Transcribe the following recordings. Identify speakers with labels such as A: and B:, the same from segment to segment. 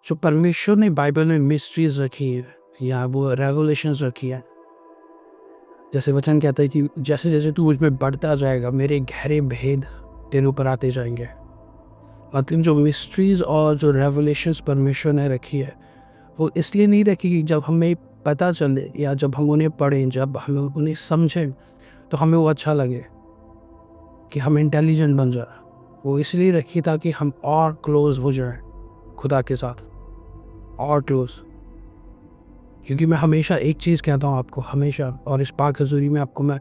A: जो परमेश्वर ने बाइबल में मिस्ट्रीज रखी है या वो रेवलेशंस रखी है, जैसे वचन कहता है कि जैसे जैसे तू मुझ में बढ़ता जाएगा मेरे गहरे भेद तेरे ऊपर आते जाएंगे। मतलब जो मिस्ट्रीज और जो रेवलेशंस परमेश्वर ने रखी है वो इसलिए नहीं रखी कि जब हमें पता चले या जब हम उन्हें पढ़ें, जब हम उन्हें समझें तो हमें वो अच्छा लगे कि हम इंटेलिजेंट बन जाए। वो इसलिए रखी ताकि हम और क्लोज हो जाएं खुदा के साथ, और क्लोज। क्योंकि मैं हमेशा एक चीज़ कहता हूँ आपको, हमेशा, और इस पाक हज़ूरी में आपको मैं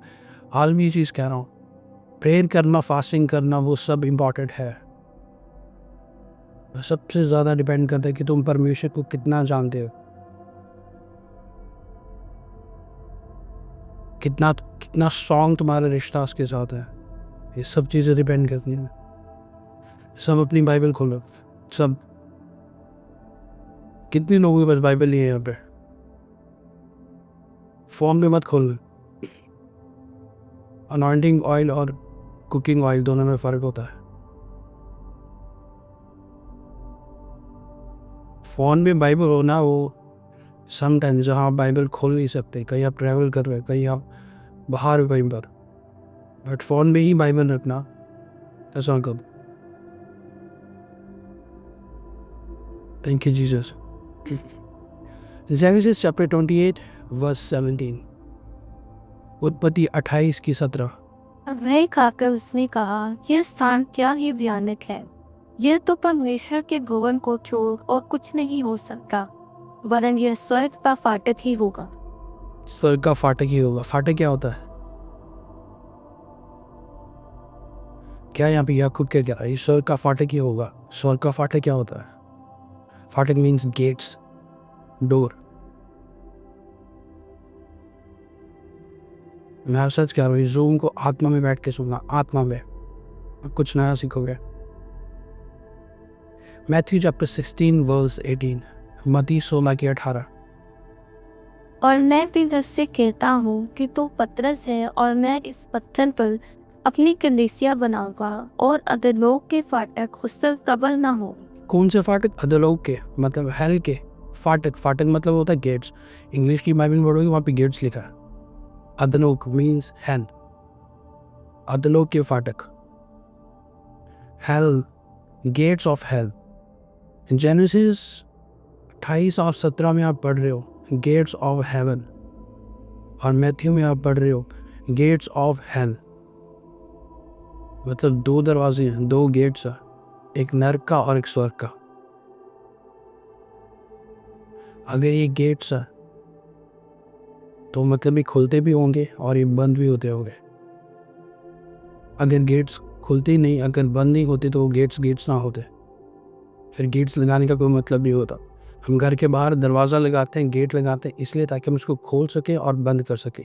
A: आज भी ये चीज़ कह रहा हूँ, प्रेयर करना, फास्टिंग करना, वो सब इम्पॉर्टेंट है। सबसे ज़्यादा डिपेंड करता है कि तुम परमेश्वर को कितना जानते हो, कितना स्ट्रॉन्ग तुम्हारा रिश्ता उसके साथ है। ये सब चीज़ें डिपेंड करती हैं। सब अपनी बाइबल खोलो, सब। कितने लोगों के पास बाइबल नहीं है यहाँ पे? फॉर्म में मत खोलना। अनॉइंटिंग ऑयल और कुकिंग ऑयल दोनों में फ़र्क होता है। फ़ोन में बाइबल होना वो समटाइम्स जहाँ आप बाइबल खोल नहीं सकते, कहीं आप ट्रैवल कर रहे हैं, कहीं आप बाहर हो कहीं पर, बट फ़ोन में ही बाइबल रखना ऐसा कब। Thank you Jesus. Genesis chapter 28 verse 17, उत्पत्ति 28 की 17।
B: वह खाकर उसने कहा, यह स्थान क्या ही भयानक है, यह तो परमेश्वर के भवन को छोड़ और कुछ नहीं हो सकता, वरन यह स्वर्ग का फाटक ही होगा।
A: स्वर्ग का फाटक ही होगा। फाटक क्या होता है? क्या यहाँ पे याकूब क्या कह रहा है? स्वर्ग का फाटक ही होगा। स्वर्ग का फाटक क्या होता है? फाटक मीन्स गेट्स, डोर। मैं सच कह रहा हूँ, इस रूम को आत्मा में बैठ के सुनना, आत्मा में कुछ नया सीखोगे। मैथ्यू चैप्टर 16 वर्स 18, मत्ती 16 की 18।
B: और मैं भी तुझसे कहता हूँ कि तू पतरस है और मैं इस पत्थर पर अपनी कलीसिया बनाऊंगा और अधोलोक के फाटक उस पर प्रबल न हो।
A: कौन से फाटक? अधोलोक के, मतलब हेल के फाटक। फाटक मतलब होता है गेट्स। इंग्लिश की बाइबल में पढ़ोगे वहाँ पे गेट्स लिखा है। अधोलोक मीन्स हेल, अधोलोक के फाटक, hell, gates of hell. Genesis 28 और 17 में आप पढ़ रहे हो गेट्स ऑफ हेवन, और मैथ्यू में आप पढ़ रहे हो गेट्स ऑफ हेल। मतलब दो दरवाजे हैं, दो गेट्स हैं, एक नरक का और एक स्वर्ग का। अगर ये गेट्स है तो मतलब ये खुलते भी होंगे और ये बंद भी होते होंगे। अगर गेट्स खुलते ही नहीं, अगर बंद नहीं होते तो वो गेट्स ना होते, फिर गेट्स लगाने का कोई मतलब नहीं होता। हम घर के बाहर दरवाज़ा लगाते हैं, गेट लगाते हैं, इसलिए ताकि हम उसको खोल सकें और बंद कर सकें।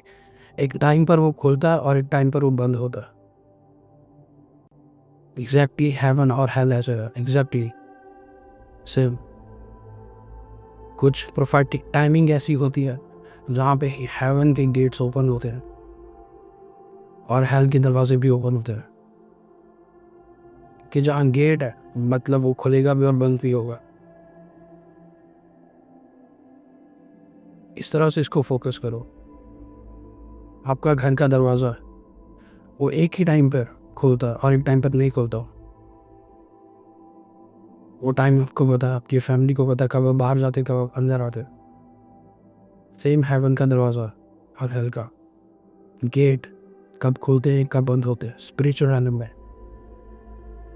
A: एक टाइम पर वो खुलता है और एक टाइम पर वो बंद होता है। एग्जैक्टली हेवन और हेल ऐसे है, एग्जैक्टली सेम। कुछ प्रोफेटिक टाइमिंग ऐसी होती है जहाँ पे हेवन के गेट्स ओपन होते हैं और हेल के दरवाजे भी ओपन होते हैं। कि जहाँ गेट है मतलब वो खुलेगा भी और बंद भी होगा। इस तरह से इसको फोकस करो। आपका घर का दरवाज़ा वो एक ही टाइम पर खुलता है और एक टाइम पर नहीं खुलता। वो टाइम आपको पता है, आपकी फैमिली को पता है, कब आप बाहर जाते, कब आप अंदर आते। सेम हेवन का दरवाज़ा और हेल का गेट कब खुलते हैं, कब बंद होते हैं। स्पिरिचुअल एलम में,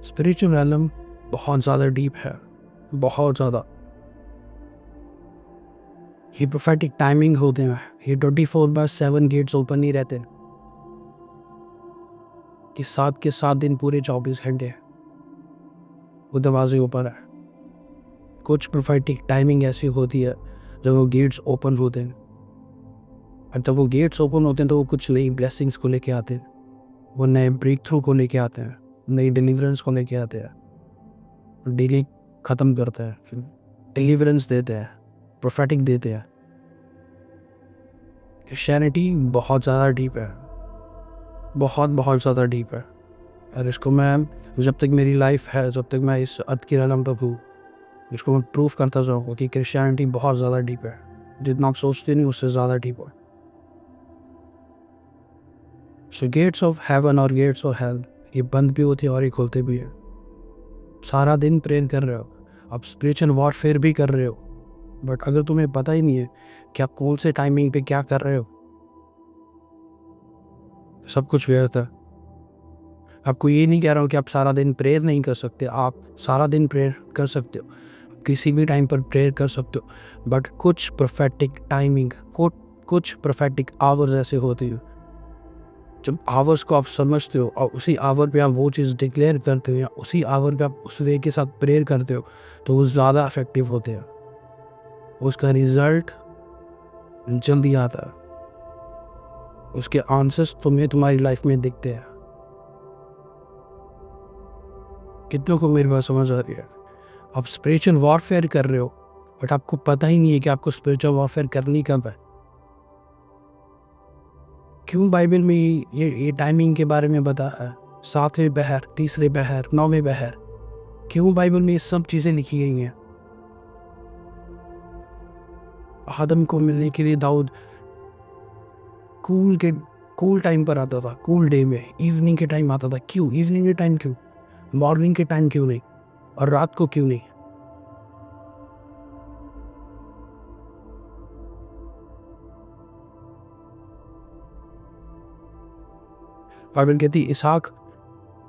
A: स्पिरिचुअल एलम बहुत ज़्यादा डीप है, बहुत ज़्यादा। ये प्रोफेटिक टाइमिंग होते हैं, ये 24/7 गेट्स ओपन नहीं रहते। कि 7 के 7 दिन पूरे 24 घंटे वो दरवाजे ऊपर है। कुछ प्रोफेटिक टाइमिंग ऐसी होती है जब वो गेट्स ओपन होते हैं, और जब वो गेट्स ओपन होते हैं तो वो कुछ नई ब्लेसिंग्स को लेके आते हैं, वो नए ब्रेक थ्रू को लेके आते हैं, नई डिलीवरेंस को लेके आते हैं। डिले ख़त्म करते हैं, फिर डिलीवरेंस देते हैं, प्रोफेटिक देते हैं। क्रिश्चियनिटी बहुत ज़्यादा डीप है, बहुत ज़्यादा डीप है। और इसको मैं, जब तक मेरी लाइफ है, जब तक मैं इस अर्थ की रलम पर हूँ, इसको मैं प्रूफ करता जाऊँगा कि क्रिश्चियनिटी बहुत ज़्यादा डीप है, जितना आप सोचते नहीं उससे ज़्यादा डीप है। सो गेट्स ऑफ हेवन और गेट्स ऑफ हेल ये बंद भी होते हैं और ये खुलते भी हैं। सारा दिन प्रेयर कर रहे हो, आप स्पिरिचुअल वॉरफेयर भी कर रहे हो, बट अगर तुम्हें पता ही नहीं है कि आप कौन से टाइमिंग पे क्या कर रहे हो, सब कुछ व्यर्थ है। आपको ये नहीं कह रहा हूँ कि आप सारा दिन प्रेयर नहीं कर सकते, आप सारा दिन प्रेयर कर सकते हो, किसी भी टाइम पर प्रेयर कर सकते हो, बट कुछ प्रोफेटिक टाइमिंग, कुछ प्रोफेटिक आवर्स ऐसे होते हैं जब आवर्स को आप समझते हो और उसी आवर पे आप वो चीज़ डिक्लेयर करते हो या उसी आवर पे आप उस वे के साथ प्रेयर करते हो, तो वो ज़्यादा इफेक्टिव होते हैं, उसका रिजल्ट जल्दी आता है, उसके आंसर्स तुम्हें तुम्हारी लाइफ में दिखते हैं। कितनों को मेरी बात समझ आ रही है? आप स्पिरिचुअल वॉरफेयर कर रहे हो बट आपको पता ही नहीं है कि आपको स्पिरिचुअल वॉरफेयर करनी कब है। क्यों बाइबल में ये टाइमिंग के बारे में बताया है? 7वें पहर, 3रे पहर, 9वें पहर, क्यों बाइबल में ये सब चीज़ें लिखी गई हैं? आदम को मिलने के लिए दाऊद कूल टाइम पर आता था, कूल डे में, इवनिंग के टाइम आता था। क्यों इवनिंग के टाइम? क्यों मॉर्निंग के टाइम क्यों नहीं? और रात को क्यों नहीं? बाइबल कहती इसहाक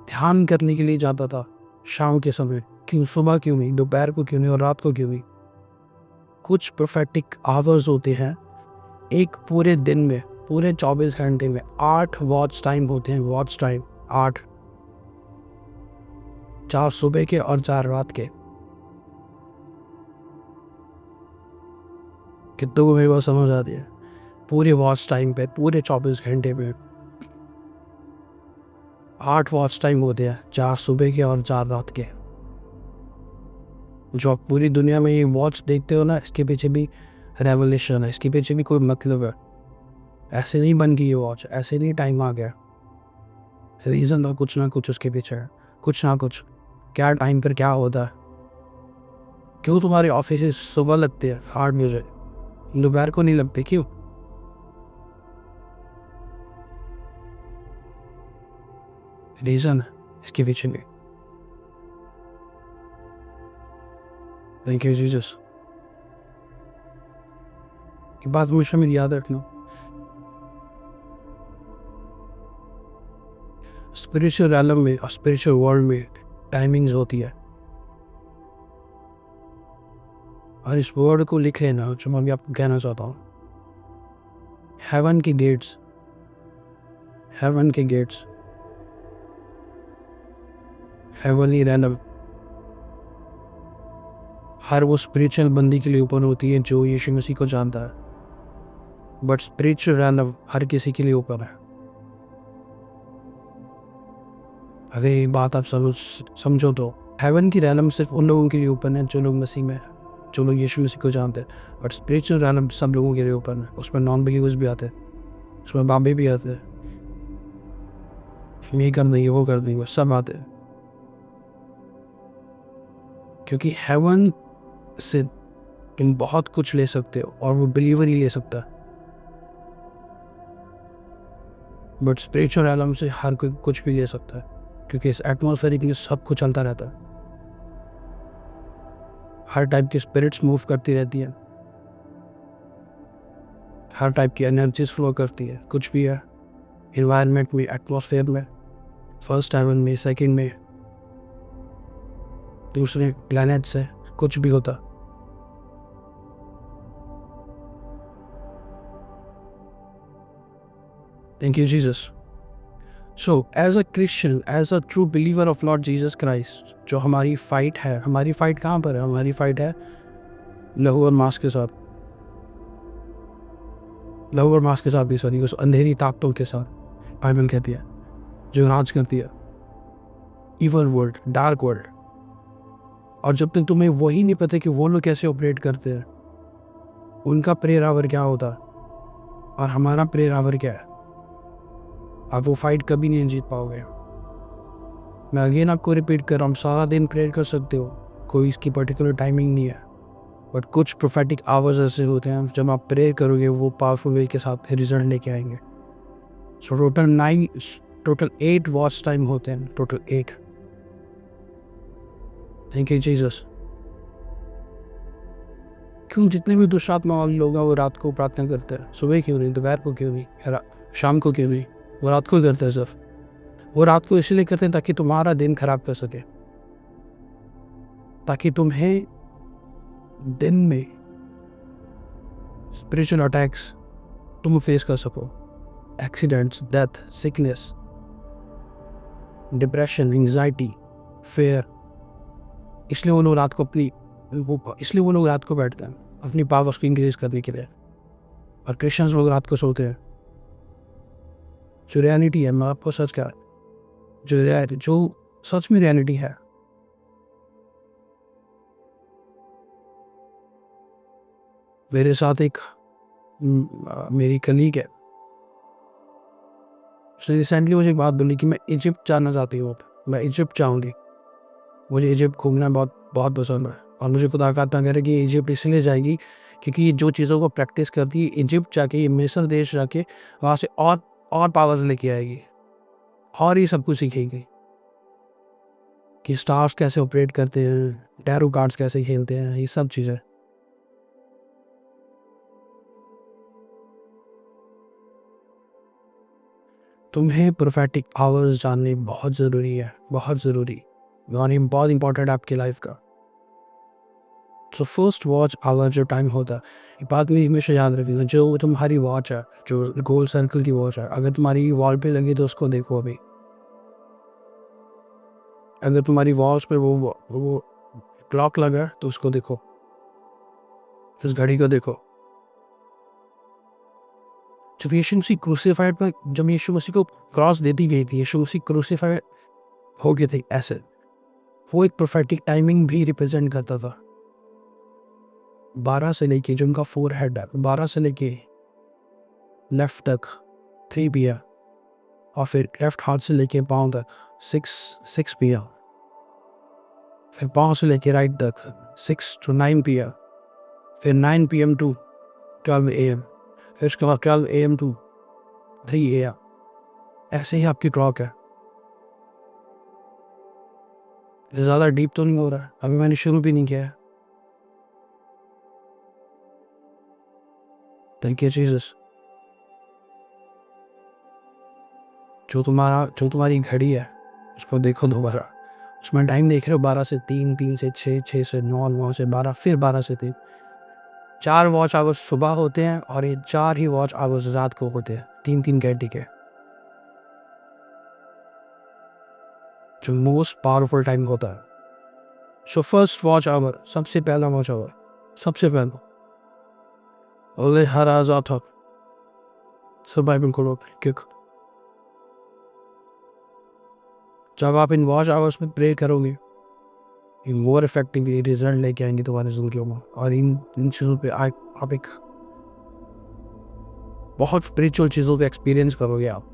A: ध्यान करने के लिए जाता था शाम के समय। क्यों सुबह क्यों नहीं, दोपहर को क्यों नहीं और रात को क्यों नहीं? कुछ प्रोफेटिक आवर्स होते हैं एक पूरे दिन में, पूरे 24 घंटे में 8 वॉच टाइम होते हैं। वॉच टाइम 8, 4 सुबह के और 4 रात के। कितनों को मेरी बात समझ आती है? पूरे वॉच टाइम पे, पूरे 24 घंटे में 8 वॉच टाइम होते हैं, 4 सुबह के और 4 रात के। जो आप पूरी दुनिया में ये वॉच देखते हो ना, इसके पीछे भी रेवलेशन है, इसके पीछे भी कोई मतलब है। ऐसे नहीं बन गई ये वॉच, ऐसे नहीं टाइम आ गया, रीज़न था कुछ ना कुछ उसके पीछे है, कुछ ना कुछ। क्या टाइम पर क्या होता है? क्यों तुम्हारे ऑफिस सुबह लगते हैं 8 बजे, दोपहर को नहीं लगते? क्यों? रीज़न है इसके पीछे भी। Thank you Jesus. ये बात हमेशा मेरी याद रखना। स्पिरिचुअल आलम में और स्पिरिचुअल वर्ल्ड में टाइमिंग्स होती है, और इस वर्ड को लिख लेना जो मैं अभी आपको कहना चाहता हूँ। हेवन के गेट्स, हेवन के गेट्स, हेवनली रैलम हर वो स्पिरिचुअल बंदी के लिए ओपन होती है जो यीशु मसीह को जानता है, बट स्पिरिचुअल रैलम हर किसी के लिए ओपन है। अगर ये बात आप समझो तो हेवन की रैलम सिर्फ उन लोगों के लिए ओपन है जो लोग मसीह में है, जो लोग यीशु मसीह को जानते हैं, बट स्पिरिचुअल रैलम सब लोगों के लिए ओपन है। उसमें नॉन बिलीवर्स भी आते हैं, उसमें बाबे भी आते हैं, ये कर देंगे वो कर देंगे, सब आते हैं, क्योंकि हेवन से तुम बहुत कुछ ले सकते हो और वो बिलीवर ही ले सकता है, बट स्पिरिचुअल आलम से हर कोई कुछ भी ले सकता है, क्योंकि इस एटमॉस्फेरिक में सब कुछ चलता रहता है। हर टाइप की स्पिरिट्स मूव करती रहती है, हर टाइप की एनर्जीज फ्लो करती है, कुछ भी है इन्वायरमेंट में, एटमॉस्फेयर में, फर्स्ट हेवन में, सेकंड में, दूसरे प्लैनेट से कुछ भी होता। Thank you Jesus. So as a Christian, as a true believer of Lord Jesus Christ, जो हमारी फाइट है, हमारी फाइट कहाँ पर है? हमारी फाइट है लहू और मांस के साथ, लहू और मांस के साथ भी, सॉरी, उस अंधेरी ताकतों के साथ बाइबल कहती है जो राज करती है, इवल वर्ल्ड, डार्क वर्ल्ड। और जब तक तुम्हें वही नहीं पता कि वो लोग कैसे ऑपरेट करते हैं, उनका प्रेयर आवर क्या होता और हमारा प्रेयर आवर क्या है, आप वो फाइट कभी नहीं जीत पाओगे। मैं अगेन आपको रिपीट कर रहा हूँ, सारा दिन प्रेयर कर सकते हो, कोई इसकी पर्टिकुलर टाइमिंग नहीं है, बट कुछ प्रोफेटिक आवर्स ऐसे होते हैं जब आप प्रेयर करोगे वो पावरफुल वे के साथ रिजल्ट लेके आएंगे। सो टोटल 8 वॉच टाइम होते हैं, टोटल 8। Thank you Jesus. क्यों जितने भी दुष्टात्मा वाले लोग हैं वो रात को प्रार्थना करते हैं, सुबह क्यों नहीं, दोपहर को क्यों नहीं, शाम को क्यों नहीं, वो रात को करते हैं। सिर्फ वो रात को इसलिए करते हैं ताकि तुम्हारा दिन खराब कर सके, ताकि तुम्हें दिन में स्पिरिचुअल अटैक्स तुम फेस कर सको, accidents, death, sickness, depression, anxiety, fair. इसलिए वो लोग रात को बैठते हैं अपनी पावर्स को इंक्रीज करने के लिए। और क्रिश्चियंस लोग रात को सोते हैं। जो रियलिटी है, मैं आपको सच कहा, जो सच में रियलिटी है, मेरे साथ एक मेरी कलीग है, उसने रिसेंटली मुझे एक बात बोली कि मैं इजिप्ट जाना चाहती हूँ, मैं इजिप्ट जाऊँगी, मुझे इजिप्ट घूमना बहुत बहुत पसंद है। और मुझे खुदा कहता है कि इजिप्ट इसलिए जाएगी क्योंकि जो चीज़ों को प्रैक्टिस करती है इजिप्ट जाके, मिस्र देश जाके वहाँ से और पावर्स लेके आएगी और ये सब कुछ सीखेगी कि स्टार्स कैसे ऑपरेट करते हैं, टैरो कार्ड्स कैसे खेलते हैं, ये सब चीज़ें। तुम्हें प्रोफेटिक आवर्स जानने बहुत ज़रूरी है, बहुत ज़रूरी, बहुत इंपॉर्टेंट आपकी लाइफ का। तो फर्स्ट वॉच आवर जो टाइम होता है, ये बात मेरी हमेशा याद रखिएगा। जो तुम्हारी वॉच है, जो गोल सर्कल की वॉच है, अगर तुम्हारी वॉल पे लगी तो उसको देखो। अभी अगर तुम्हारी वॉल्स पे वो क्लॉक लगा तो उसको देखो, इस घड़ी को देखो। जब यीशु मसीह क्रूसीफाइड पर, जब यीशु मसीह को क्रॉस देती गई थी, यीशु मसीह क्रूसीफाइड हो गए थे ऐसे, वो एक प्रोफेटिक टाइमिंग भी रिप्रेजेंट करता था। 12 से लेके, जो उनका फोर हेड है, 12 से लेके लेफ्ट तक 3 PM, और फिर लेफ्ट हाथ से लेके पाँव तक 6 PM, फिर पाँव से लेके राइट तक 6 to 9 PM, फिर 9 PM to 12 AM, फिर उसके बाद 12 AM to 3 AM। ऐसे ही आपकी क्लॉक है। ज़्यादा डीप तो नहीं हो रहा है, अभी मैंने शुरू भी नहीं किया है। Thank you Jesus. जो तुम्हारी घड़ी है उसको देखो दोबारा, उसमें टाइम देख रहे हो 12 से 3, 3 से 6, 6 से 9, 9 से 12, फिर 12 से 3। 4 वॉच आवर्स सुबह होते हैं और ये 4 ही वॉच आवर्स रात को होते हैं, 3-3 घंटे के। जो मोस्ट पावरफुल टाइम होता है। सो फर्स्ट वॉच आवर, सबसे पहला वॉच आवर, सबसे पहला ओले हर आजाद था। सब बाइबल खोलो, क्योंकि जब आप इन वॉच आवर्स में प्रे करोगे, ये मोर इफेक्टिवली रिजल्ट लेके आएंगे तुम्हारी जिंदगियों में। और इन चीज़ों पे आप एक बहुत स्पिरिचुअल चीज़ों पे एक्सपीरियंस करोगे आप।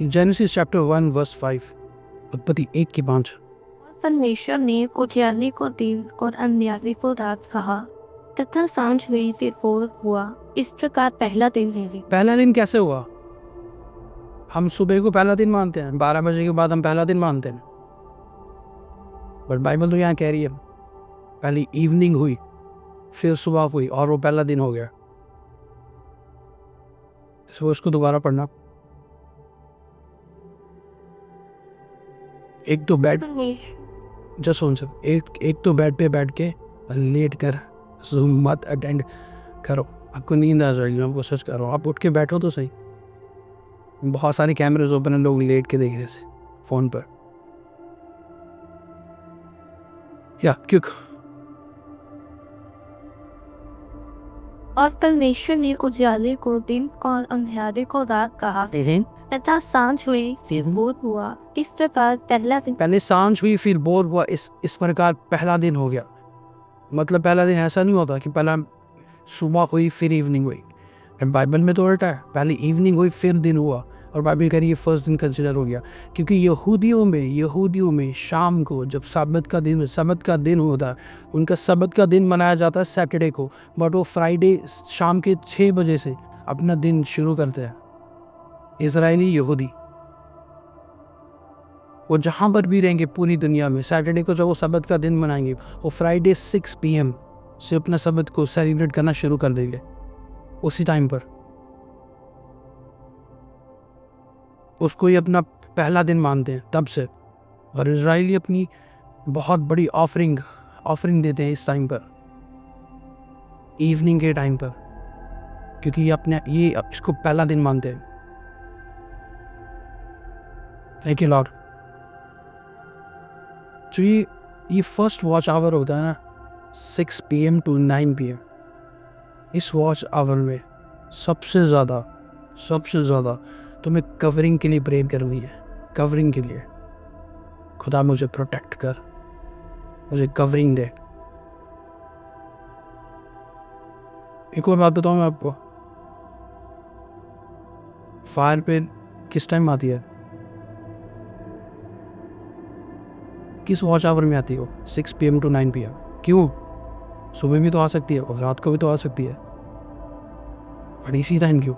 A: जेनेसिस चैप्टर 1 वर्स 5, उत्पत्ति 1:5।
B: परमेश्वर ने उजियाले को दिन और अंधियारे को रात कहा, तथा सांझ हुई फिर भोर हुआ। इस प्रकार पहला दिन है।
A: पहला दिन कैसे हुआ? हम सुबह को पहला दिन मानते हैं, 12 बजे के बाद हम पहला दिन मानते हैं, बट बाइबल तो यहाँ कह रही है पहली इवनिंग हुई, फिर सुबह हुई और वो पहला दिन हो गया। तो उसको दोबारा पढ़ना। एक तो बेड जस्ट सुन सब, एक तो बेड पे बैठ के लेट कर ज़ूम मत अटेंड करो, आपको नींद आ जाएगी। मैं आपको सच कर रहा हूँ, आप उठ के बैठो तो सही। बहुत सारे कैमरेज ओपन है, लोग लेट के देख रहे थे फोन पर। या क्यों?
B: और परमेश्वर ने उजियाले को दिन और अंधियारे को रात कहा, तथा सांझ हुई फिर भोर हुआ। इस प्रकार पहला दिन।
A: पहले सांझ हुई फिर भोर हुआ, इस प्रकार पहला दिन हो गया। मतलब पहला दिन ऐसा नहीं होता कि पहला सुबह हुई फिर इवनिंग हुई। बाइबल में तो उल्टा है, पहले इवनिंग हुई फिर दिन हुआ और बाइबल कह रही है फर्स्ट दिन कंसिडर हो गया, क्योंकि यहूदियों में शाम को जब सबत का दिन होता है, उनका सबत का दिन मनाया जाता है सैटरडे को, बट वो फ्राइडे शाम के 6 बजे से अपना दिन शुरू करते हैं। इजरायली यहूदी वो जहाँ पर भी रहेंगे पूरी दुनिया में, सैटरडे को जब वो सबत का दिन मनाएंगे, वो फ्राइडे 6 PM से अपना सबत को सेलिब्रेट करना शुरू कर देंगे। उसी टाइम पर उसको ही अपना पहला दिन मानते हैं तब से। और इजरायली अपनी बहुत बड़ी ऑफरिंग देते हैं इस टाइम पर, इवनिंग के टाइम पर, क्योंकि ये इसको पहला दिन मानते हैं। Thank you Lord. तो ये फर्स्ट वॉच आवर होता है ना, 6 PM to 9 PM, इस वॉच आवर में सबसे ज़्यादा तुम्हें कवरिंग के लिए प्रेयर करनी है। कवरिंग के लिए, खुदा मुझे प्रोटेक्ट कर, मुझे कवरिंग दे। एक और बात बताऊँ मैं आपको, फायर पे किस टाइम आती है, किस वॉच आवर में आती हो? 6 PM to 9 PM। क्यों? सुबह भी तो आ सकती है और रात को भी तो आ सकती है, पर इसी टाइम क्यों?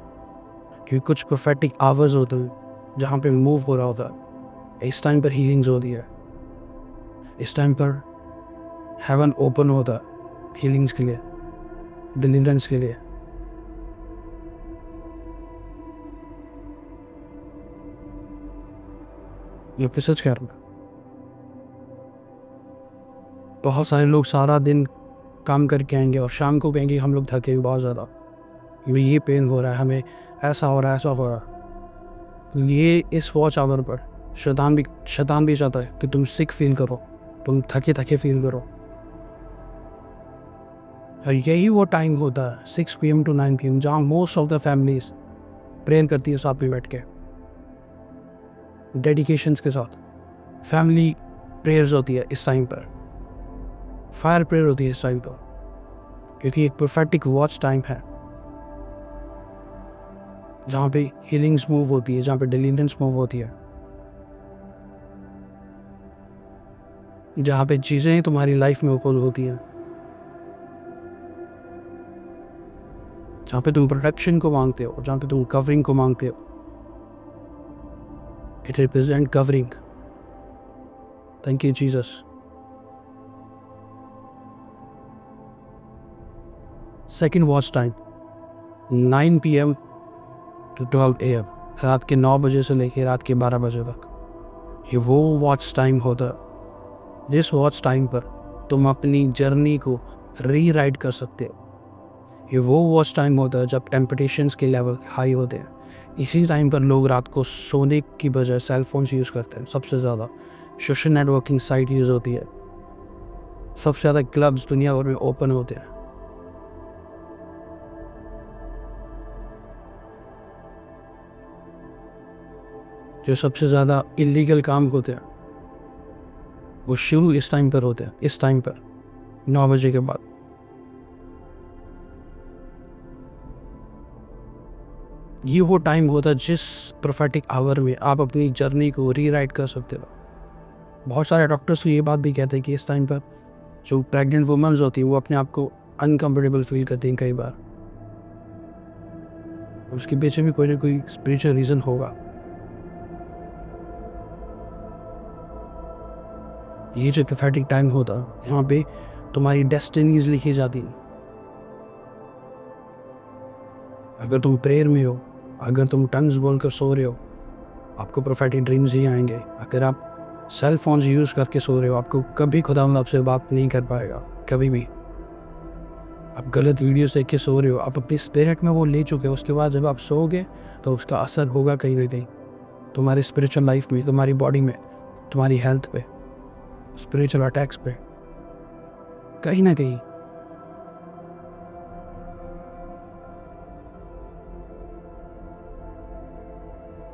A: क्योंकि कुछ प्रोफेटिक आवर्स होते हैं जहाँ पे मूव हो रहा होता है। इस टाइम पर हीलिंग्स होती है, इस टाइम पर हेवन ओपन होता है हीलिंग्स के लिए, डिलीवरेंस के लिए। ये पे सच कह रहा हूँ, बहुत सारे लोग सारा दिन काम करके आएंगे और शाम को कहेंगे हम लोग थके बहुत ज़्यादा, ये पेन हो रहा है, हमें ऐसा हो रहा है। ये इस वॉच आवर पर शैतान भी चाहता है कि तुम सिक फील करो, तुम थके फील करो। और यही वो टाइम होता है 6 PM to 9 PM जहाँ most of the families prayer करती है साथ में बैठ के, डेडिकेशंस के साथ। फैमिली प्रेयर्स होती है इस टाइम पर, फायर प्रेयर होती है इस टाइम पर, क्योंकि एक प्रोफेटिक वॉच टाइम है जहाँ पे हीलिंग्स मूव होती है, जहाँ पे डिलीवरेंस मूव होती है, जहाँ पे चीज़ें तुम्हारी लाइफ में ओपन होती हैं, जहाँ पे तुम प्रोटेक्शन को मांगते हो, जहाँ पे तुम कवरिंग को मांगते हो। It represent covering. Thank you Jesus. Second watch time 9 PM to 12 AM, रात के 9 बजे से लेकर रात के 12 बजे तक। ये वो वॉच टाइम होता है जिस वॉच टाइम पर तुम अपनी जर्नी को रीराइट कर सकते हो। ये वो वॉच टाइम होता है जब टेम्पटेशंस के लेवल हाई होते हैं। इसी टाइम पर लोग रात को सोने की बजाय सेल फोन्स यूज़ करते हैं। सबसे ज़्यादा सोशल नेटवर्किंग साइट यूज़ होती है, सबसे ज़्यादा क्लब्स दुनिया भर में ओपन होते हैं। जो सबसे ज़्यादा इलीगल काम होते हैं वो शुरू इस टाइम पर होते हैं, इस टाइम पर 9 बजे के बाद। ये वो टाइम होता है जिस प्रोफेटिक आवर में आप अपनी जर्नी को रीराइट कर सकते हो। बहुत सारे डॉक्टर्स तो ये बात भी कहते हैं कि इस टाइम पर जो प्रेग्नेंट वुमेन्स होती हैं वो अपने आप को अनकम्फर्टेबल फील करती हैं कई बार। उसके पीछे भी कोई ना कोई स्पिरिचुअल रीज़न होगा। ये जो प्रोफेटिक टाइम होता है, यहाँ पे तुम्हारी डेस्टिनीज लिखी जाती हैं। अगर तुम प्रेयर में हो, अगर तुम टंग्स बोलकर सो रहे हो, आपको प्रोफेटिक ड्रीम्स ही आएंगे। अगर आप सेल फोन्स यूज़ करके सो रहे हो, आपको कभी खुदा आपसे बात नहीं कर पाएगा, कभी भी। आप गलत वीडियोस देख के सो रहे हो, आप अपनी स्पिरिट में वो ले चुके हो। उसके बाद जब आप सोओगे तो उसका असर होगा कहीं ना कहीं तुम्हारी स्पिरिचुअल लाइफ में, तुम्हारी बॉडी में, तुम्हारी हेल्थ पे, स्पिरिचुअल अटैक्स पे, कहीं ना कहीं।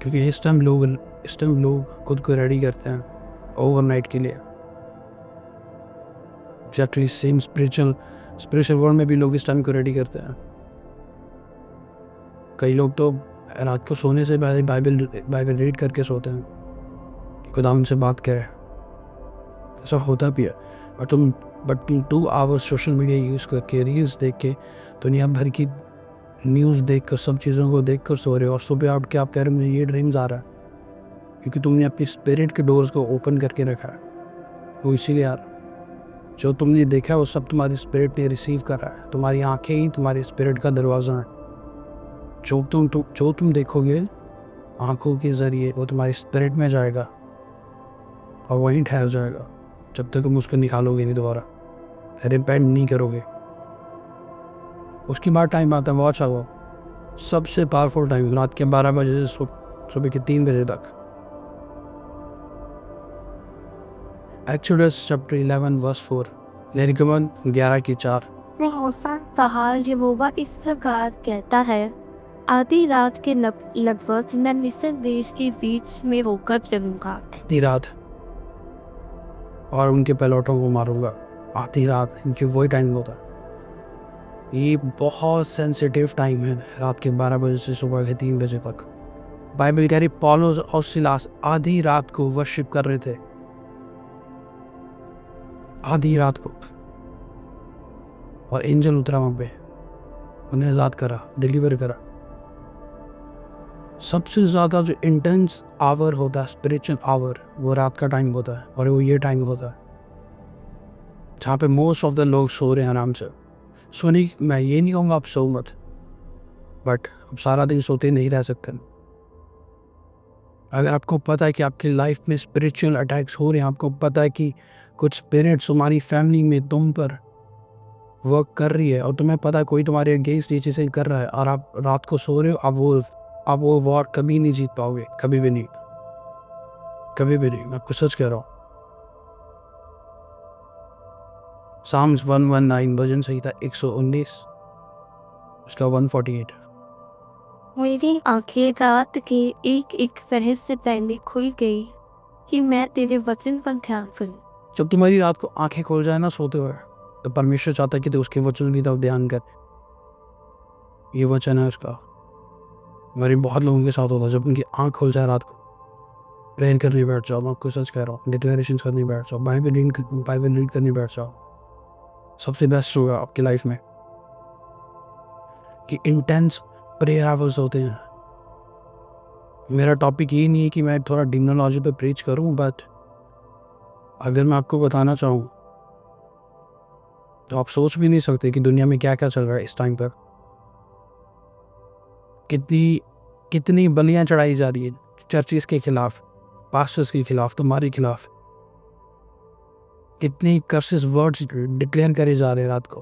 A: क्योंकि इस टाइम लोग खुद को रेडी करते हैं ओवरनाइट के लिए। एक्जेक्टली सेम स्पिरिचुअल वर्ल्ड में भी लोग इस टाइम को रेडी करते हैं। कई लोग तो रात को सोने से पहले बाइबल रीड करके सोते हैं, खुदा उनसे बात करे। ऐसा होता भी है। और तुम 2 आवर्स सोशल मीडिया यूज़ करके, रील्स देख के, दुनिया भर की न्यूज़ देख कर, सब चीज़ों को देख कर सो रहे हो, और सुबह उठ के आप कह रहे हो मुझे ये ड्रीम्स आ रहा है, क्योंकि तुमने अपनी स्पिरिट के डोर्स को ओपन करके रखा है। वो इसीलिए आ रहा है। जो तुमने देखा है वो सब तुम्हारी स्पिरिट ने रिसीव कर रहा है। तुम्हारी आंखें ही तुम्हारी स्पिरिट का दरवाज़ा है। जो तुम देखोगे आंखों के ज़रिए, वो तुम्हारी स्पिरिट में जाएगा और वहीं ठहर जाएगा जब तक तुम उसको निकालोगे नहीं दोबारा, फिर रिपेंट नहीं करोगे। उसके बाद टाइम आता है वॉच आवर, सबसे पावरफुल टाइम, रात के 12 बजे से सुबह के 3 बजे तक। एक्सोडस चैप्टर 11 वर्स 4, निर्गमन 11:4।
B: मूसा कहा, यहोवा इस प्रकार कहता है, आधी रात के लगभग मैं मिस्र देश के बीच में होकर चलूंगा।
A: आधी रात, और उनके पैलोटों को मारूंगा। आधी रात, इनकी वही टाइम होता है। ये बहुत सेंसिटिव टाइम है, रात के 12 बजे से सुबह के 3 बजे तक। बाइबल कह रही पौलुस और सिलास आधी रात को वर्शिप कर रहे थे, आधी रात को, और एंजल उतरा वहां पे, उन्हें आज़ाद करा, डिलीवर करा। सबसे ज़्यादा जो इंटेंस आवर होता है, स्पिरिचुअल आवर, वो रात का टाइम होता है, और वो ये टाइम होता है जहाँ पे मोस्ट ऑफ द लोग सो रहे हैं आराम से। सोने, मैं ये नहीं कहूँगा आप सो मत, बट आप सारा दिन सोते नहीं रह सकते। अगर आपको पता है कि आपकी लाइफ में स्पिरिचुअल अटैक्स हो रहे हैं, आपको पता है कि कुछ स्पिरिट्स हमारी फैमिली में तुम पर वर्क कर रही है, और तुम्हें पता है कोई तुम्हारे अगेंस्ट ये चीज़ें कर रहा है, और आप रात को सो रहे हो, आप वो वॉर कभी नहीं जीत पाओगे, कभी भी नहीं, कभी भी नहीं। मैं आपको सच कह रहा हूँ। साम्स 119, भजन संहिता 119, उसका 148।
B: मेरी आंखें रात के एक पहर से पहले खुल गई कि मैं तेरे वचन पर ध्यान करूं।
A: जब तुम्हारी रात को आंखें खोल जाए ना सोते हुए, तो परमेश्वर चाहता है कि तू उसके वचन की तरफ ध्यान कर। ये वचन है उसका। मेरे बहुत लोगों के साथ होता है, जब उनकी आंख खुल जाए रात को, प्रेयर करने बैठ जाओ। मैं आपको सच कह रहा हूँ, डिक्लेरेशन करने बैठ जाओ, बाइबल रीड करने बैठ जाओ। सबसे बेस्ट होगा आपकी लाइफ में कि इंटेंस प्रेयर आवर्स होते हैं। मेरा टॉपिक ये नहीं है कि मैं थोड़ा डिमोनोलॉजी पे प्रीच करूं, बट अगर मैं आपको बताना चाहूँ तो आप सोच भी नहीं सकते कि दुनिया में क्या क्या चल रहा है इस टाइम पर। कितनी बलियां चढ़ाई जा रही है चर्चिस के खिलाफ, पास्टर्स के खिलाफ, तुम्हारे खिलाफ। कितने कर्सेस वर्ड्स डिक्लेयर करे जा रहे हैं रात को।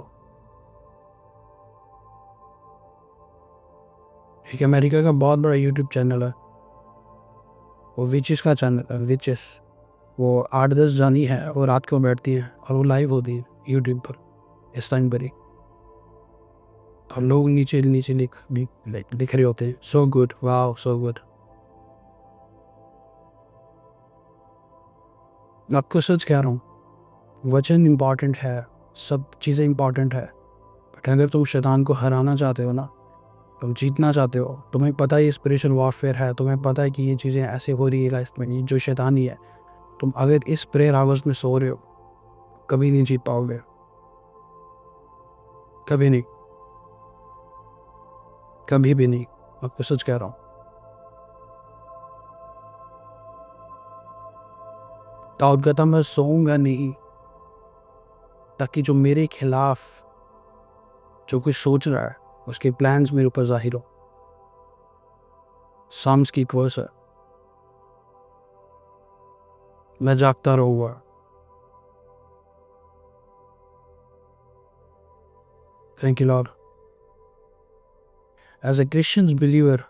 A: एक अमेरिका का बहुत बड़ा यूट्यूब चैनल है, वो विचेस का चैनल है, विचेस। वो 8-10 जानी है, वो रात को बैठती हैं और वो लाइव होती है यूट्यूब पर इस टाइम पर ही, और लोग नीचे लिख रहे होते हैं, so good, wow so good. मैं आपको सच कह रहा हूँ, वचन इम्पॉर्टेंट है, सब चीज़ें इम्पॉर्टेंट है, बट अगर तुम शैतान को हराना चाहते हो ना, तुम जीतना चाहते हो, तुम्हें पता है ये स्पिरिचुअल वॉरफेयर है, तुम्हें पता है कि ये चीज़ें ऐसे हो रही है लाइफ में, ये जो शैतानी है, तुम अगर इस प्रेयर आवर्स में सो रहे हो, कभी नहीं जीत पाओगे, कभी नहीं, कभी भी नहीं। आपको सच कह रहा हूँ। दाऊद कहता मैं सोऊंगा नहीं ताकि जो मेरे खिलाफ जो कुछ सोच रहा है उसके प्लान्स मेरे ऊपर जाहिर हो। साम्स की वर्स है, मैं जागता रहूंगा। Thank you Lord. As a Christian believer,